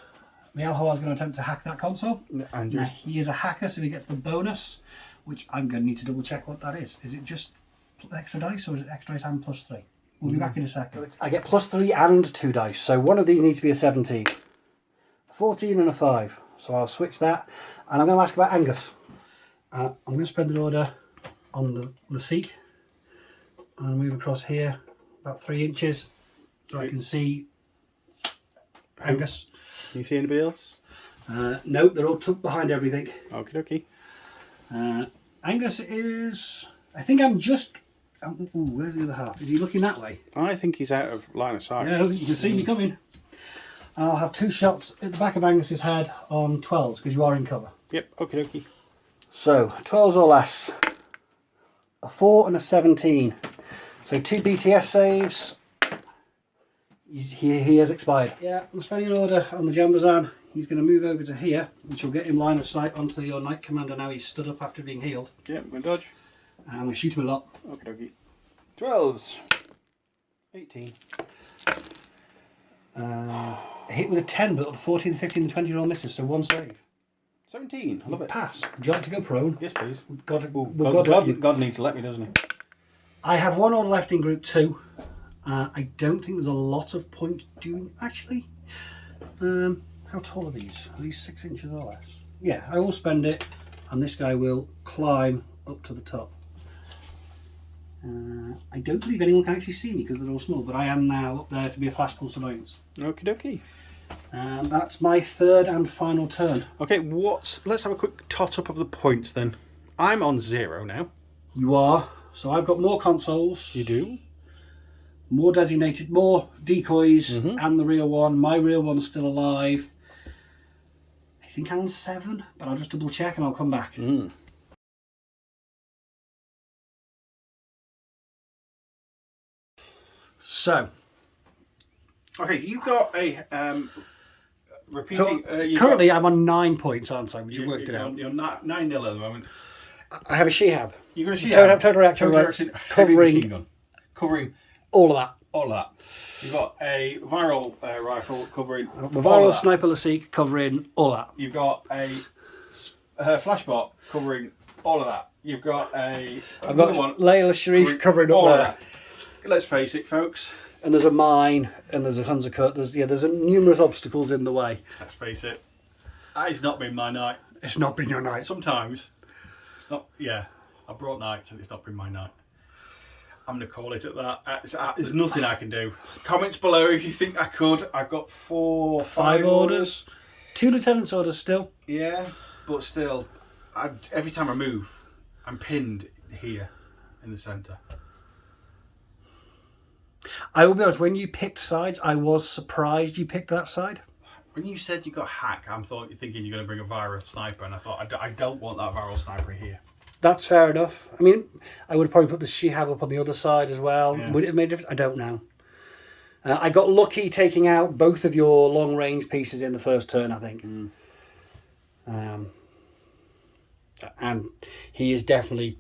The Al-Hawar is going to attempt to hack that console. And Now, he is a hacker, so he gets the bonus, which I'm going to need to double check what that is. Is it just extra dice, or is it extra dice and +3? We'll be back in a second. I get +3 and 2 dice, so one of these needs to be a 17. A 14 and a 5. So I'll switch that, and I'm going to ask about Angus. I'm going to spend an order on the seat, and I'll move across here about 3 inches, so I can see Angus. Can you see anybody else? Nope, they're all tucked behind everything. Okie dokie. Angus is... I think I'm just... ooh, where's the other half? Is he looking that way? I think he's out of line of sight. Yeah, I don't think you can see me coming. I'll have 2 shots at the back of Angus's head on 12s, because you are in cover. Yep, okie dokie. So, 12s or less. A 4 and a 17. So 2 BTS saves. He has expired. Yeah, I'm spending an order on the Jambazan. He's going to move over to here, which will get him line of sight onto your Knight Commander now he's stood up after being healed. Yep, I'm going to dodge. And we'll shoot him a lot. Okie dokie. 12s. 18. A hit with a 10, but the 14, the 15, and 20 roll misses, so 1 save. 17. I love it. Pass. Would you like to go prone? Yes, please. God needs to let me, doesn't he? I have 1 order left in group 2. I don't think there's a lot of point doing. Actually, how tall are these? Are these 6 inches or less? Yeah, I will spend it, and this guy will climb up to the top. I don't believe anyone can actually see me because they're all small, but I am now up there to be a flash pulse annoyance. Okie dokie. That's my 3rd and final turn. Okay, let's have a quick tot up of the points then. I'm on 0 now. You are. So I've got more consoles. You do? More designated, more decoys, and the real one. My real one's still alive. I think I'm on 7, but I'll just double check and I'll come back. So, okay, you've got a repeating. currently I'm on 9 points, aren't I? Which you worked it out. You're 9-0 at the moment. I have a Shihab. You've got a Shihab. Total reaction heavy machine covering gun. Covering all of that. all of that. You've got a viral rifle covering The viral sniper Lasik covering all of that. You've got a flashbot covering all of that. You've got I've got one, Layla Sharif covering all of that. Let's face it, folks. And there's a mine, and there's a Hunzer cut. There's numerous obstacles in the way. Let's face it. That has not been my night. It's not been your night. Sometimes it's not. Yeah, I brought nights, and it's not been my night. I'm going to call it at that. There's nothing I can do. Comments below if you think I could. I've got 5 orders. 2 lieutenant's orders still. Yeah, but still, every time I move, I'm pinned here in the centre. I will be honest, when you picked sides, I was surprised you picked that side. When you said you got hack, I'm thinking you're going to bring a viral sniper, and I thought, I don't want that viral sniper here. That's fair enough. I mean, I would have probably put the Shihab up on the other side as well. Yeah. Would it have made a difference? I don't know. I got lucky taking out both of your long range pieces in the first turn, I think. And he is definitely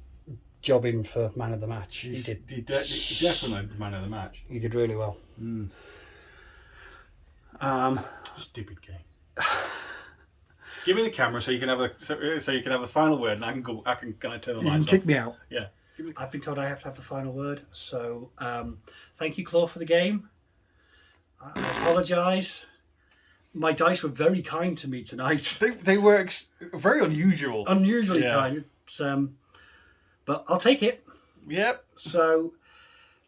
jobbing for man of the match. He did definitely man of the match. He did really well. Stupid game. Give me the camera so you can have the final word, and I can go. I can kind of turn the You lights can off. kick me out. Yeah. I've been told I have to have the final word. So thank you, Claw, for the game. I apologise. My dice were very kind to me tonight. They were very unusual. Unusually kind. It's, but I'll take it. Yep. So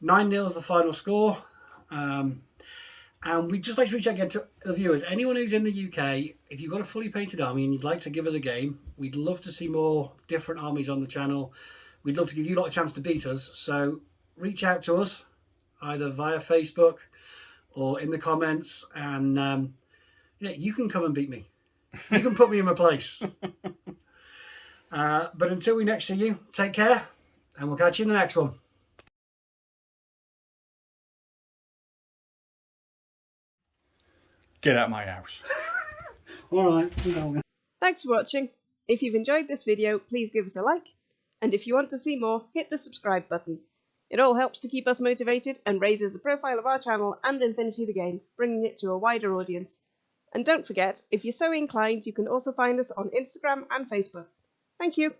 9-0 is the final score. And we'd just like to reach out again to the viewers. Anyone who's in the UK, if you've got a fully painted army and you'd like to give us a game, we'd love to see more different armies on the channel. We'd love to give you a lot of chance to beat us. So reach out to us either via Facebook or in the comments, and yeah, you can come and beat me. You can put me in my place. But until we next see you, take care, and we'll catch you in the next one. Get out my house. All right. Thanks for watching. If you've enjoyed this video, please give us a like. And if you want to see more, hit the subscribe button. It all helps to keep us motivated and raises the profile of our channel and Infinity the game, bringing it to a wider audience. And don't forget, if you're so inclined, you can also find us on Instagram and Facebook. Thank you.